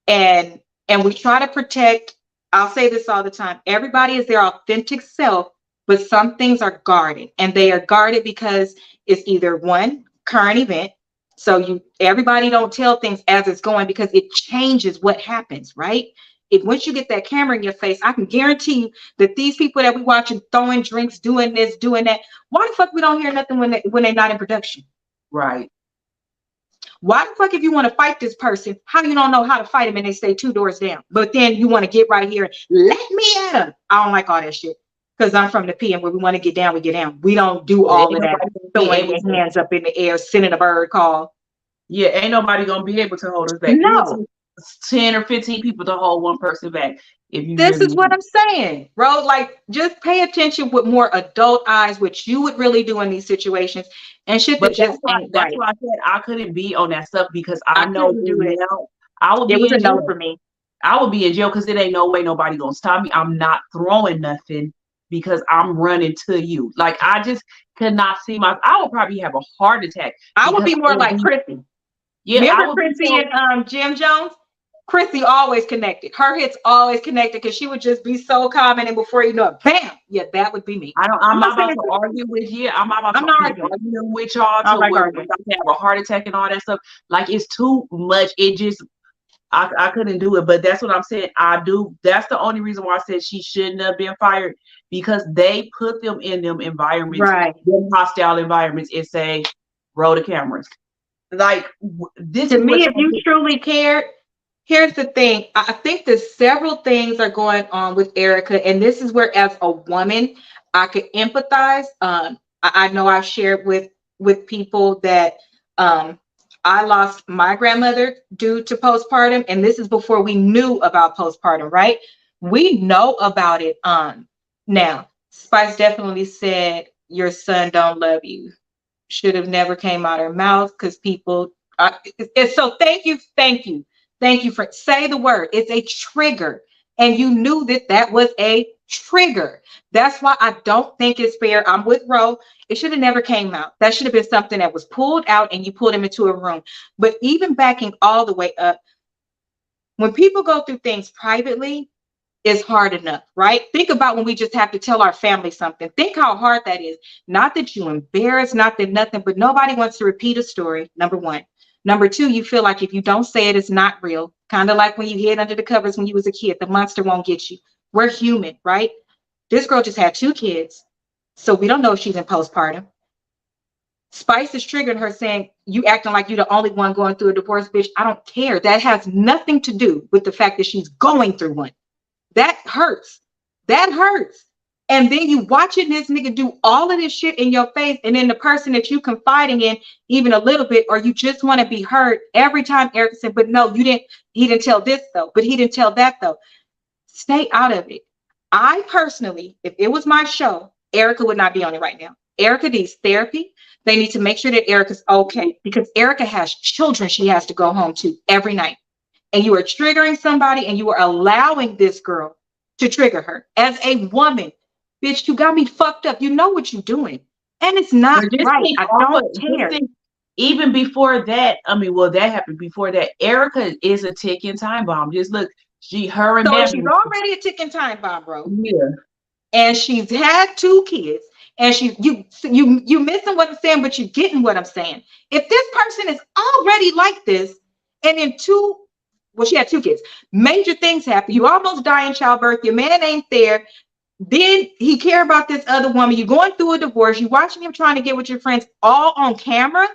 and we try to protect. I'll say this all the time. Everybody is their authentic self, but some things are guarded, and they are guarded because it's either one, current event. So everybody don't tell things as it's going, because it changes what happens, right? Once you get that camera in your face, I can guarantee you that these people that we watching throwing drinks, doing this, doing that, why the fuck we don't hear nothing when they're not in production? Right. Why the fuck, if you want to fight this person, how you don't know how to fight them and they stay 2 doors down, but then you want to get right here and let me at them? I don't like all that shit, because I'm from the PM where we want to get down, we get down. We don't do all of that throwing your hands up in the air, sending a bird call. Yeah, ain't nobody gonna be able to hold us back. No. 10 or 15 people to hold one person back. If you This really is what I'm saying, bro. Like, just pay attention with more adult eyes, which you would really do in these situations, and shit that but just ain't that's right. why I said I couldn't be on that stuff because I I know couldn't do it. now I would It be was a in no jail. for me. I would be in jail because it ain't no way nobody gonna stop me. I'm not throwing nothing because I'm running to you. Like I just could not see I would probably have a heart attack. I would Because be more like Chrissy. yeah, I Remember would be Chrissy so, and Jim Jones? Chrissy always connected. Her hits always connected because she would just be so calm, and then before you know it, bam! Yeah, that would be me. I'm not about to argue with you. I'm not about I'm to not be arguing. arguing with y'all I to don't like where I'm arguing. about to have a heart attack and all that stuff. Like it's too much. It just I couldn't do it. But that's what I'm saying. I do. That's the only reason why I said she shouldn't have been fired because they put them in them environments, Right. them hostile environments, and say, roll the cameras. Like this To is what me, if you truly cared, here's the thing. I think that several things are going on with Erica, and this is where, as a woman, I could empathize. I know I've shared with people that I lost my grandmother due to postpartum, and this is before we knew about postpartum, right? We know about it. Now, Spice definitely said your son don't love you. Should have never came out her mouth because people. So thank you for say the word. It's a trigger, and you knew that that was a trigger. That's why I don't think it's fair. I'm with Ro. It should have never came out. That should have been something that was pulled out, and you pulled him into a room. But even backing all the way up, when people go through things privately, is hard enough, right? Think about when we just have to tell our family something. Think how hard that is. Not that you embarrass, not that nothing, but nobody wants to repeat a story, number one. Number two, you feel like if you don't say it, it's not real. Kind of like when you hid under the covers when you was a kid, the monster won't get you. We're human, right? This girl just had 2 kids, so we don't know if she's in postpartum. Spice is triggering her saying, you acting like you're the only one going through a divorce, bitch. I don't care. That has nothing to do with the fact that she's going through one. That hurts. That hurts. And then you watching this nigga do all of this shit in your face, and then the person that you confiding in even a little bit, or you just want to be heard every time Erica said, but no, you didn't, he didn't tell this though, but he didn't tell that though. Stay out of it. I personally, if it was my show, Erica would not be on it right now. Erica needs therapy. They need to make sure that Erica's okay because Erica has children she has to go home to every night. And you are triggering somebody and you are allowing this girl to trigger her as a woman. Bitch, you got me fucked up. You know what you're doing. And it's not right. I don't care. Even before that, I mean, well, that happened before that. Erica is a ticking time bomb. Just look, her and So Mavy she's already a ticking time bomb, bro. Yeah. And she's had 2 kids. And you missing what I'm saying, but you're getting what I'm saying. If this person is already like this, and in she had 2 kids, major things happen. You almost die in childbirth. Your man ain't there. Then he care about this other woman. You're going through a divorce. You're watching him trying to get with your friends all on camera.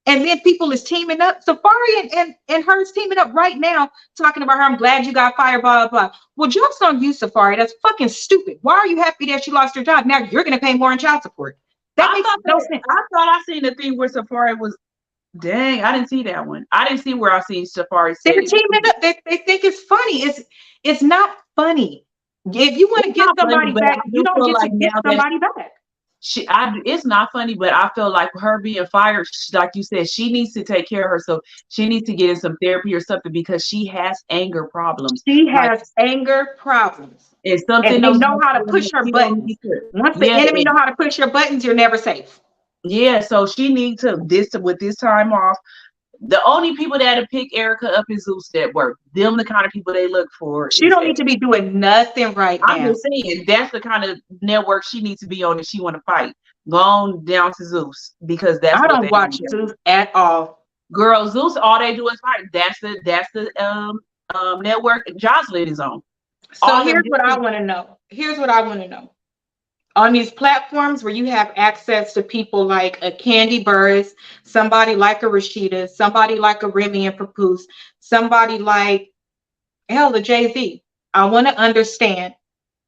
And then people is teaming up. Safari and her is teaming up right now, talking about her. I'm glad you got fired, blah, blah, blah. Well, joke's on you, Safari. That's fucking stupid. Why are you happy that she lost her job? Now you're going to pay more in child support. That makes no sense. I thought I seen the thing where Safari was, dang, I didn't see that one. I didn't see where I seen Safari say They're teaming up. They think it's funny. It's not funny. If you want to get somebody back, you don't get to get somebody back. It's not funny, but I feel like her being fired, like you said, she needs to take care of herself. She needs to get in some therapy or something because she has anger problems. She has anger problems. It's something and they know how to push her buttons. Once the enemy know how to push your buttons, you're never safe. Yeah, so she needs to with this time off. The only people that'll pick Erica up is Zeus Network. Them the kind of people they look for. She don't need to be doing nothing right now. I'm just saying that's the kind of network she needs to be on if she want to fight. Go on down to Zeus because that's I don't watch Zeus at all. Girl, Zeus, all they do is fight. That's the network Jocelyn is on. So here's what I want to know. Here's what I want to know. On these platforms where you have access to people like a Kandi Burruss, somebody like a Rashida, somebody like a 𝑀𝒉𝒄𝒏𝒆, somebody like the Jay-Z, I want to understand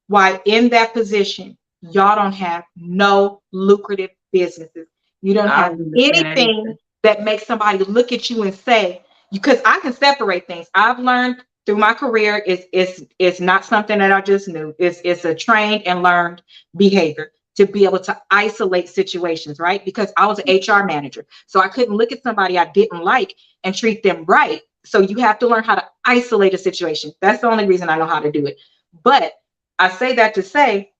why in that position, y'all don't have no lucrative businesses. You don't have anything that makes somebody look at you and say, because I can separate things. I've learned through my career, it's not something that I just knew. It's a trained and learned behavior to be able to isolate situations, right? Because I was an HR manager, so I couldn't look at somebody I didn't like and treat them right. So you have to learn how to isolate a situation. That's the only reason I know how to do it. But I say that to say,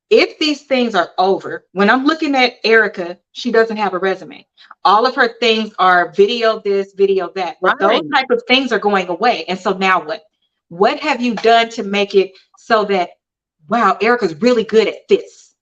if these things are over, when I'm looking at Erica, she doesn't have a resume. All of her things are video this, video that. But those type of things are going away. And so now what? What have you done to make it so that, wow, Erica's really good at this?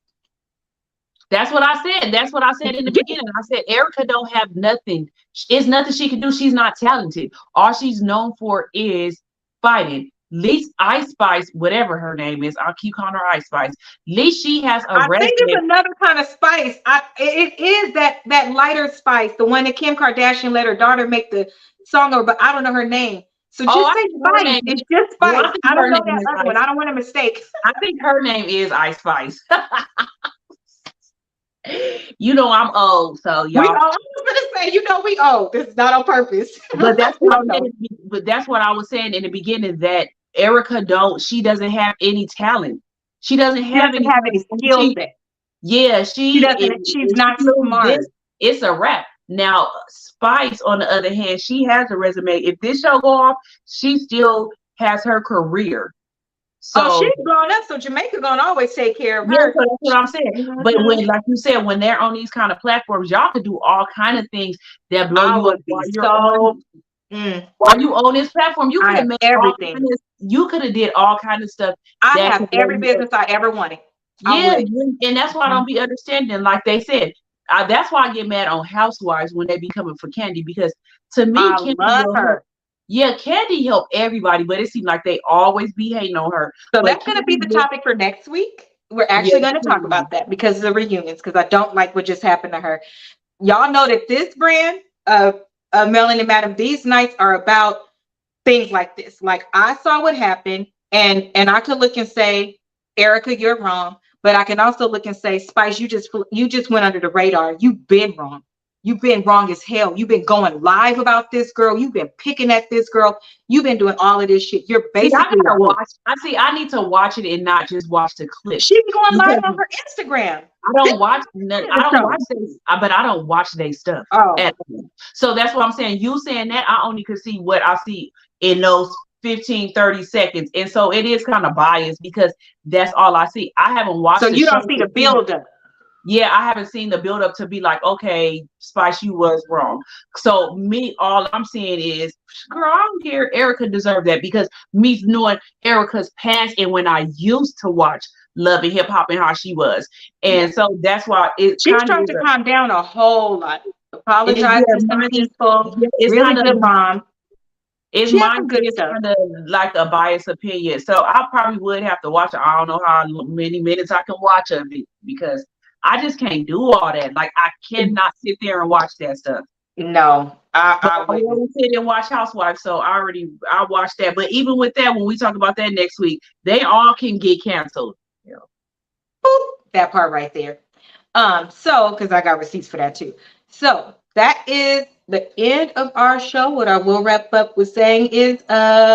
That's what I said. That's what I said in the beginning. I said Erica don't have nothing. It's nothing she can do. She's not talented. All she's known for is fighting. Least Ice Spice, whatever her name is, I'll keep calling her Ice Spice. Least she has a resume. I think it's another kind of spice. It is that lighter spice, the one that Kim Kardashian let her daughter make the song over, but I don't know her name. So just say Spice. It's just Spice. Well, I don't know that other one. I don't want a mistake. I think her name is Ice Spice. You know I'm old, so y'all. I was gonna say, you know, we old. This is not on purpose. But that's what But that's what I was saying in the beginning, that Erica she doesn't have any talent. She doesn't have any skill set. Yeah, she's not smart. It's a wrap. Now, Spice, on the other hand, she has a resume. If this show go off, she still has her career. So she's grown up, so Jamaica gonna always take care of her. Yeah, so that's what I'm saying. But when, like you said, when they're on these kind of platforms, y'all could do all kind of things that blow you up. While you own this platform, you could have made everything. You could have did all kind of stuff. I have every business I ever wanted. Yeah, and that's why I don't be understanding. Like they said, that's why I get mad on housewives when they be coming for Candy, because to me, I love her. Yeah, Candy helped everybody, but it seems like they always be hating on her. So that's going to be the topic for next week. We're actually going to talk about that because of the reunions, because I don't like what just happened to her. Y'all know that this brand of Melanin Madam, these nights are about things like this. Like, I saw what happened, and I could look and say, Erica, you're wrong. But I can also look and say, Spice, you just went under the radar. You've been wrong. You've been wrong as hell. You've been going live about this girl. You've been picking at this girl. You've been doing all of this shit. You're basically I need to watch it and not just watch the clip. She's going live on her Instagram. I don't watch this, but I don't watch their stuff at all. So that's what I'm saying. You saying that, I only could see what I see in those 15-30 seconds. And so it is kind of biased because that's all I see. I haven't watched. So you don't see the build up. Yeah, I haven't seen the build up to be like, okay, Spice, you was wrong. So all I'm saying is, girl, I don't care. Erica deserved that, because me knowing Erica's past and when I used to watch Love and Hip Hop and how she was. And so that's why she's trying to calm down a whole lot. Apologize to some people. It's really good mom. It's mine is kind of like a biased opinion. So I probably would have to watch it. I don't know how many minutes I can watch of it, because I just can't do all that. Like, I cannot sit there and watch that stuff. No, I wouldn't sit and watch Housewives, so I watched that. But even with that, when we talk about that next week, they all can get canceled. Yeah. Boop, that part right there. So, because I got receipts for that too. So that is the end of our show. What I will wrap up with saying is,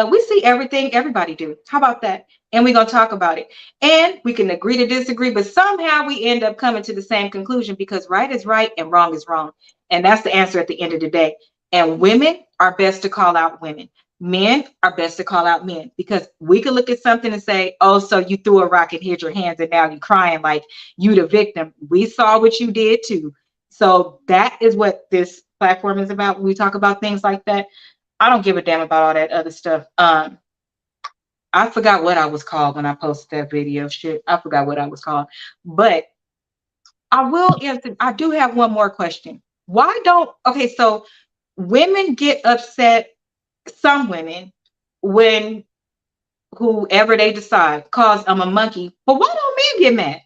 we see everything everybody do. How about that? And we're going to talk about it. And we can agree to disagree, but somehow we end up coming to the same conclusion, because right is right and wrong is wrong. And that's the answer at the end of the day. And women are best to call out women. Men are best to call out men, because we could look at something and say, oh, so you threw a rock and hid your hands and now you're crying like you the victim. We saw what you did too. So that is what this platform is about. When we talk about things like that, I don't give a damn about all that other stuff. I forgot what I was called when I posted that video. Shit, I forgot what I was called. But I will answer. I do have one more question. Why don't, okay, so women get upset, some women, when whoever they decide calls them a monkey. But why don't men get mad?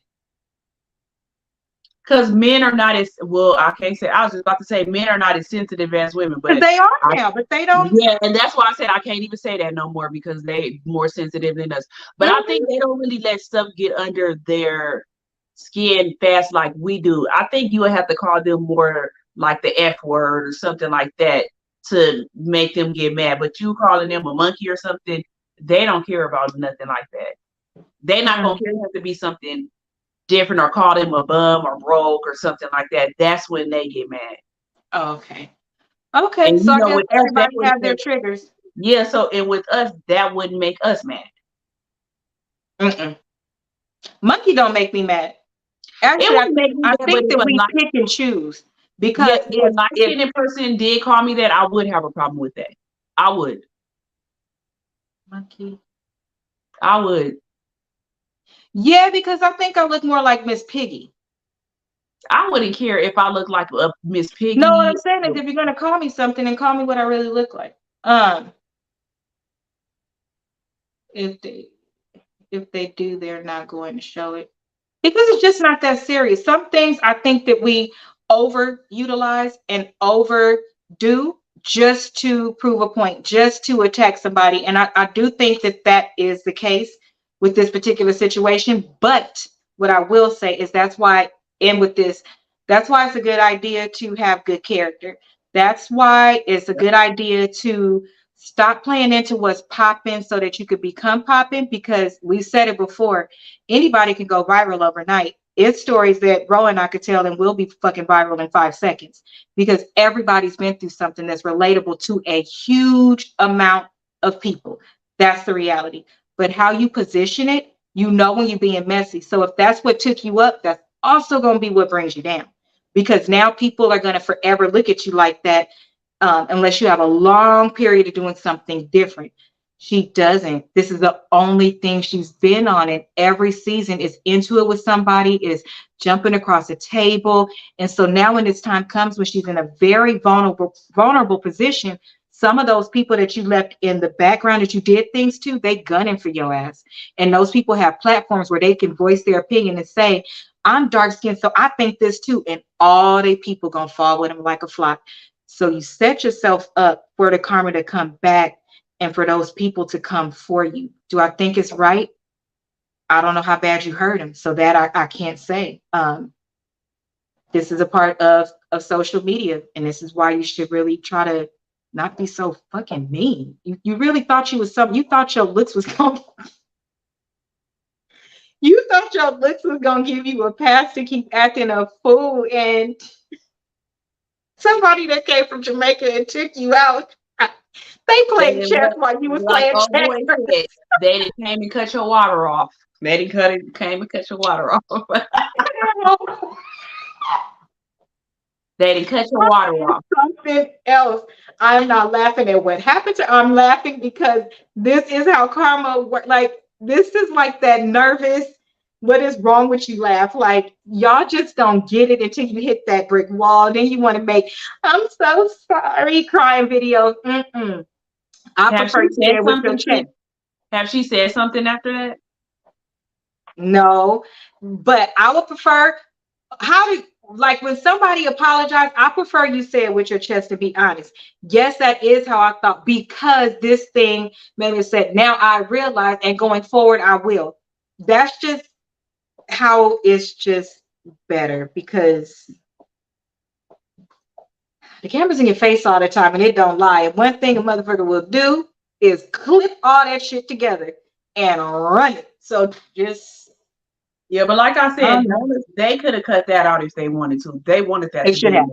Because men are not as, well, I can't say, I was just about to say men are not as sensitive as women. But they are now, but they don't. Yeah, and that's why I said I can't even say that no more, because they more sensitive than us. But I think they don't really let stuff get under their skin fast like we do. I think you would have to call them more like the F word or something like that to make them get mad. But you calling them a monkey or something, they don't care about nothing like that. They're not gonna care to be something different or call them a bum or broke or something like that. That's when they get mad. Okay. Okay. And So you I know, guess with us, everybody have their triggers. Yeah. So, and with us, that wouldn't make us mad. Monkey don't make me mad. Actually, I think that we pick and choose because if a light-skinned person did call me that, I would have a problem with that. I would. Monkey. I would. Yeah, because I think I look more like Miss Piggy. I wouldn't care if I look like a Miss Piggy. No, what I'm saying is if you're gonna call me something, then call me what I really look like. If they do, they're not going to show it. Because it's just not that serious. Some things I think that we overutilize and overdo just to prove a point, just to attack somebody. And I do think that that is the case with this particular situation. But what I will say is that's why, and with this, that's why it's a good idea to have good character. That's why it's a good idea to stop playing into what's popping so that you could become popping, because we said it before, anybody can go viral overnight. It's stories that Ro and I could tell and will be fucking viral in 5 seconds because everybody's been through something that's relatable to a huge amount of people. That's the reality. But how you position it, you know when you're being messy. So if that's what took you up, that's also going to be what brings you down, because now people are going to forever look at you like that. Unless you have a long period of doing something different. She doesn't. This is the only thing she's been on, and every season is into it with somebody, is jumping across a table. And so now when this time comes when she's in a very vulnerable position, some of those people that you left in the background that you did things to, they gunning for your ass. And those people have platforms where they can voice their opinion and say, I'm dark skinned, so I think this too. And all they people gonna fall with them like a flock. So you set yourself up for the karma to come back and for those people to come for you. Do I think it's right? I don't know how bad you hurt him, so that I can't say. This is a part of social media, and this is why you should really try to not be so fucking mean. You really thought you was something. You thought your looks was going. You thought your looks was gonna give you a pass to keep acting a fool, and somebody that came from Jamaica and took you out. They played chess while you was playing chess. They didn't came and cut your water off. They didn't came and cut your water off. They didn't cut your water off. Something else. I'm not laughing at what happened to. I'm laughing because this is how karma works. Like, this is like that nervous, what is wrong with you laugh. Like, y'all just don't get it until you hit that brick wall. Then you want to make, I'm so sorry, crying videos. I prefer to say it with your chest. Have she said something after that? No, but I would prefer, like when somebody apologized, I prefer you say it with your chest, to be honest. Yes, that is how I thought, because this thing made me say, now I realize, and going forward, I will. That's just how it's just better, because the camera's in your face all the time and it don't lie. And one thing a motherfucker will do is clip all that shit together and run it. So just, yeah, but like I said, they could have cut that out if they wanted to. They wanted that. They should have.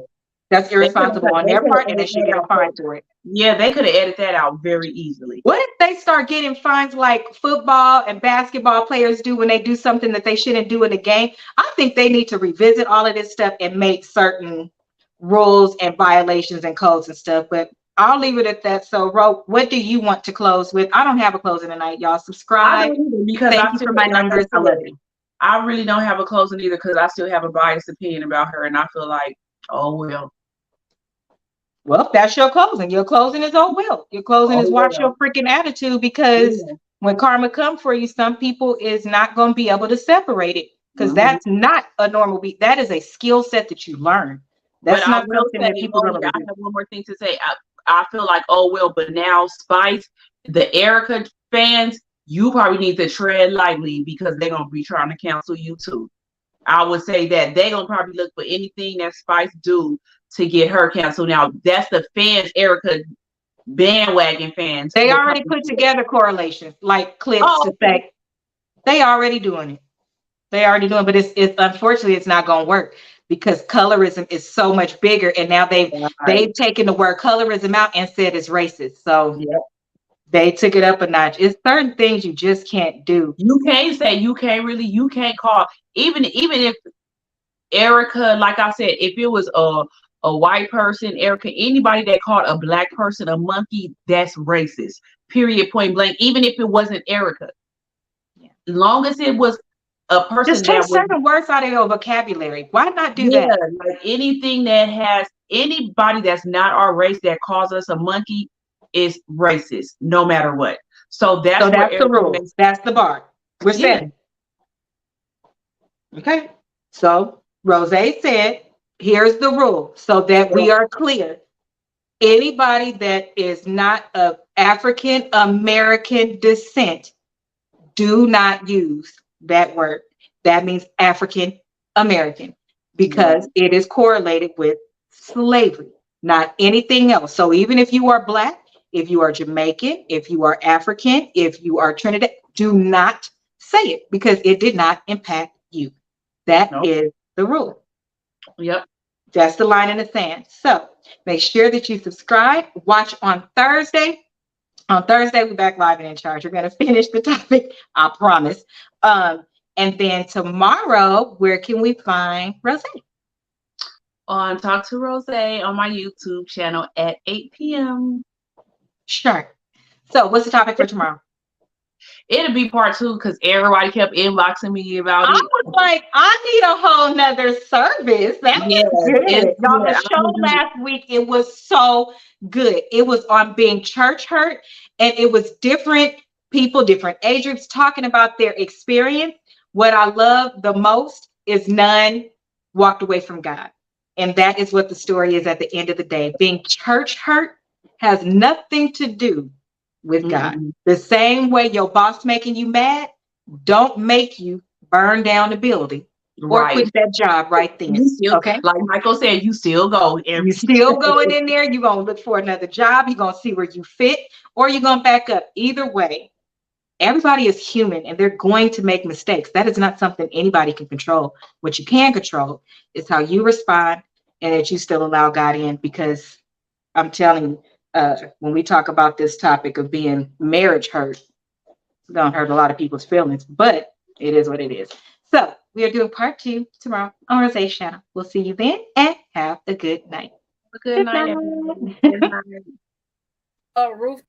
That's irresponsible on their part, and they should get a fine for it. Yeah, they could have edited that out very easily. What if they start getting fines like football and basketball players do when they do something that they shouldn't do in the game? I think they need to revisit all of this stuff and make certain rules and violations and codes and stuff. But I'll leave it at that. So, Ro, what do you want to close with? I don't have a closing tonight, y'all. Subscribe. Because thank you for my numbers. I love you. I really don't have a closing either, because I still have a biased opinion about her, and I feel like, oh well. Well, that's your closing. Your closing is oh well. Your closing is watch your freaking attitude, because when karma comes for you, some people is not going to be able to separate it, because that's not a normal beat. That is a skill set that you learn. That's but not something that people I have one more thing to say. I feel like, oh well, but now Spice, the Erica fans, you probably need to tread lightly, because they're gonna be trying to cancel you too. I would say that they're gonna probably look for anything that Spice do to get her canceled. Now that's the fans, Erica bandwagon fans. They already put together correlations, like clips to say they already doing it. They already doing, but it's unfortunately it's not going to work because colorism is so much bigger, and now they've taken the word colorism out and said it's racist. So they took it up a notch. It's certain things you just can't do. You can't say, you can't call, even if Erica, like I said, if it was a white person, Erica, anybody that called a black person a monkey, that's racist. Period, point blank. Even if it wasn't Erica, long as it was a person, just take certain words out of your vocabulary. Why not do that? Like anything that has anybody that's not our race that calls us a monkey is racist, no matter what. So that's the rule. That's the bar. We're setting. Okay. So Rose said, here's the rule so that we are clear. Anybody that is not of African American descent, do not use that word. That means African American because it is correlated with slavery, not anything else. So even if you are black, if you are Jamaican, if you are African, if you are Trinidad, do not say it because it did not impact you. That is the rule. Yep. That's the line in the sand. So make sure that you subscribe. Watch on Thursday. On Thursday, we're back live and in charge. We're going to finish the topic, I promise. And then tomorrow, where can we find Rose? On Talk to Rose on my YouTube channel at 8 p.m. Sure. So what's the topic for tomorrow? It'll be part 2 because everybody kept inboxing me about it. I was like, I need a whole nother service. That was good. Y'all, the show last week, it was so good. It was on being church hurt, and it was different people, different age groups talking about their experience. What I love the most is none walked away from God. And that is what the story is at the end of the day. Being church hurt has nothing to do with God. The same way your boss making you mad, don't make you burn down the building or quit that job right then. Okay. Like Michael said, you still go. You still going in there. You're going to look for another job. You're going to see where you fit, or you're going to back up. Either way, everybody is human and they're going to make mistakes. That is not something anybody can control. What you can control is how you respond and that you still allow God in, because I'm telling you, when we talk about this topic of being marriage hurt, it's going to hurt a lot of people's feelings, but it is what it is. So we are doing part 2 tomorrow on Rose's channel. We'll see you then and have a good night. Good night, everyone. Good night. Ruth.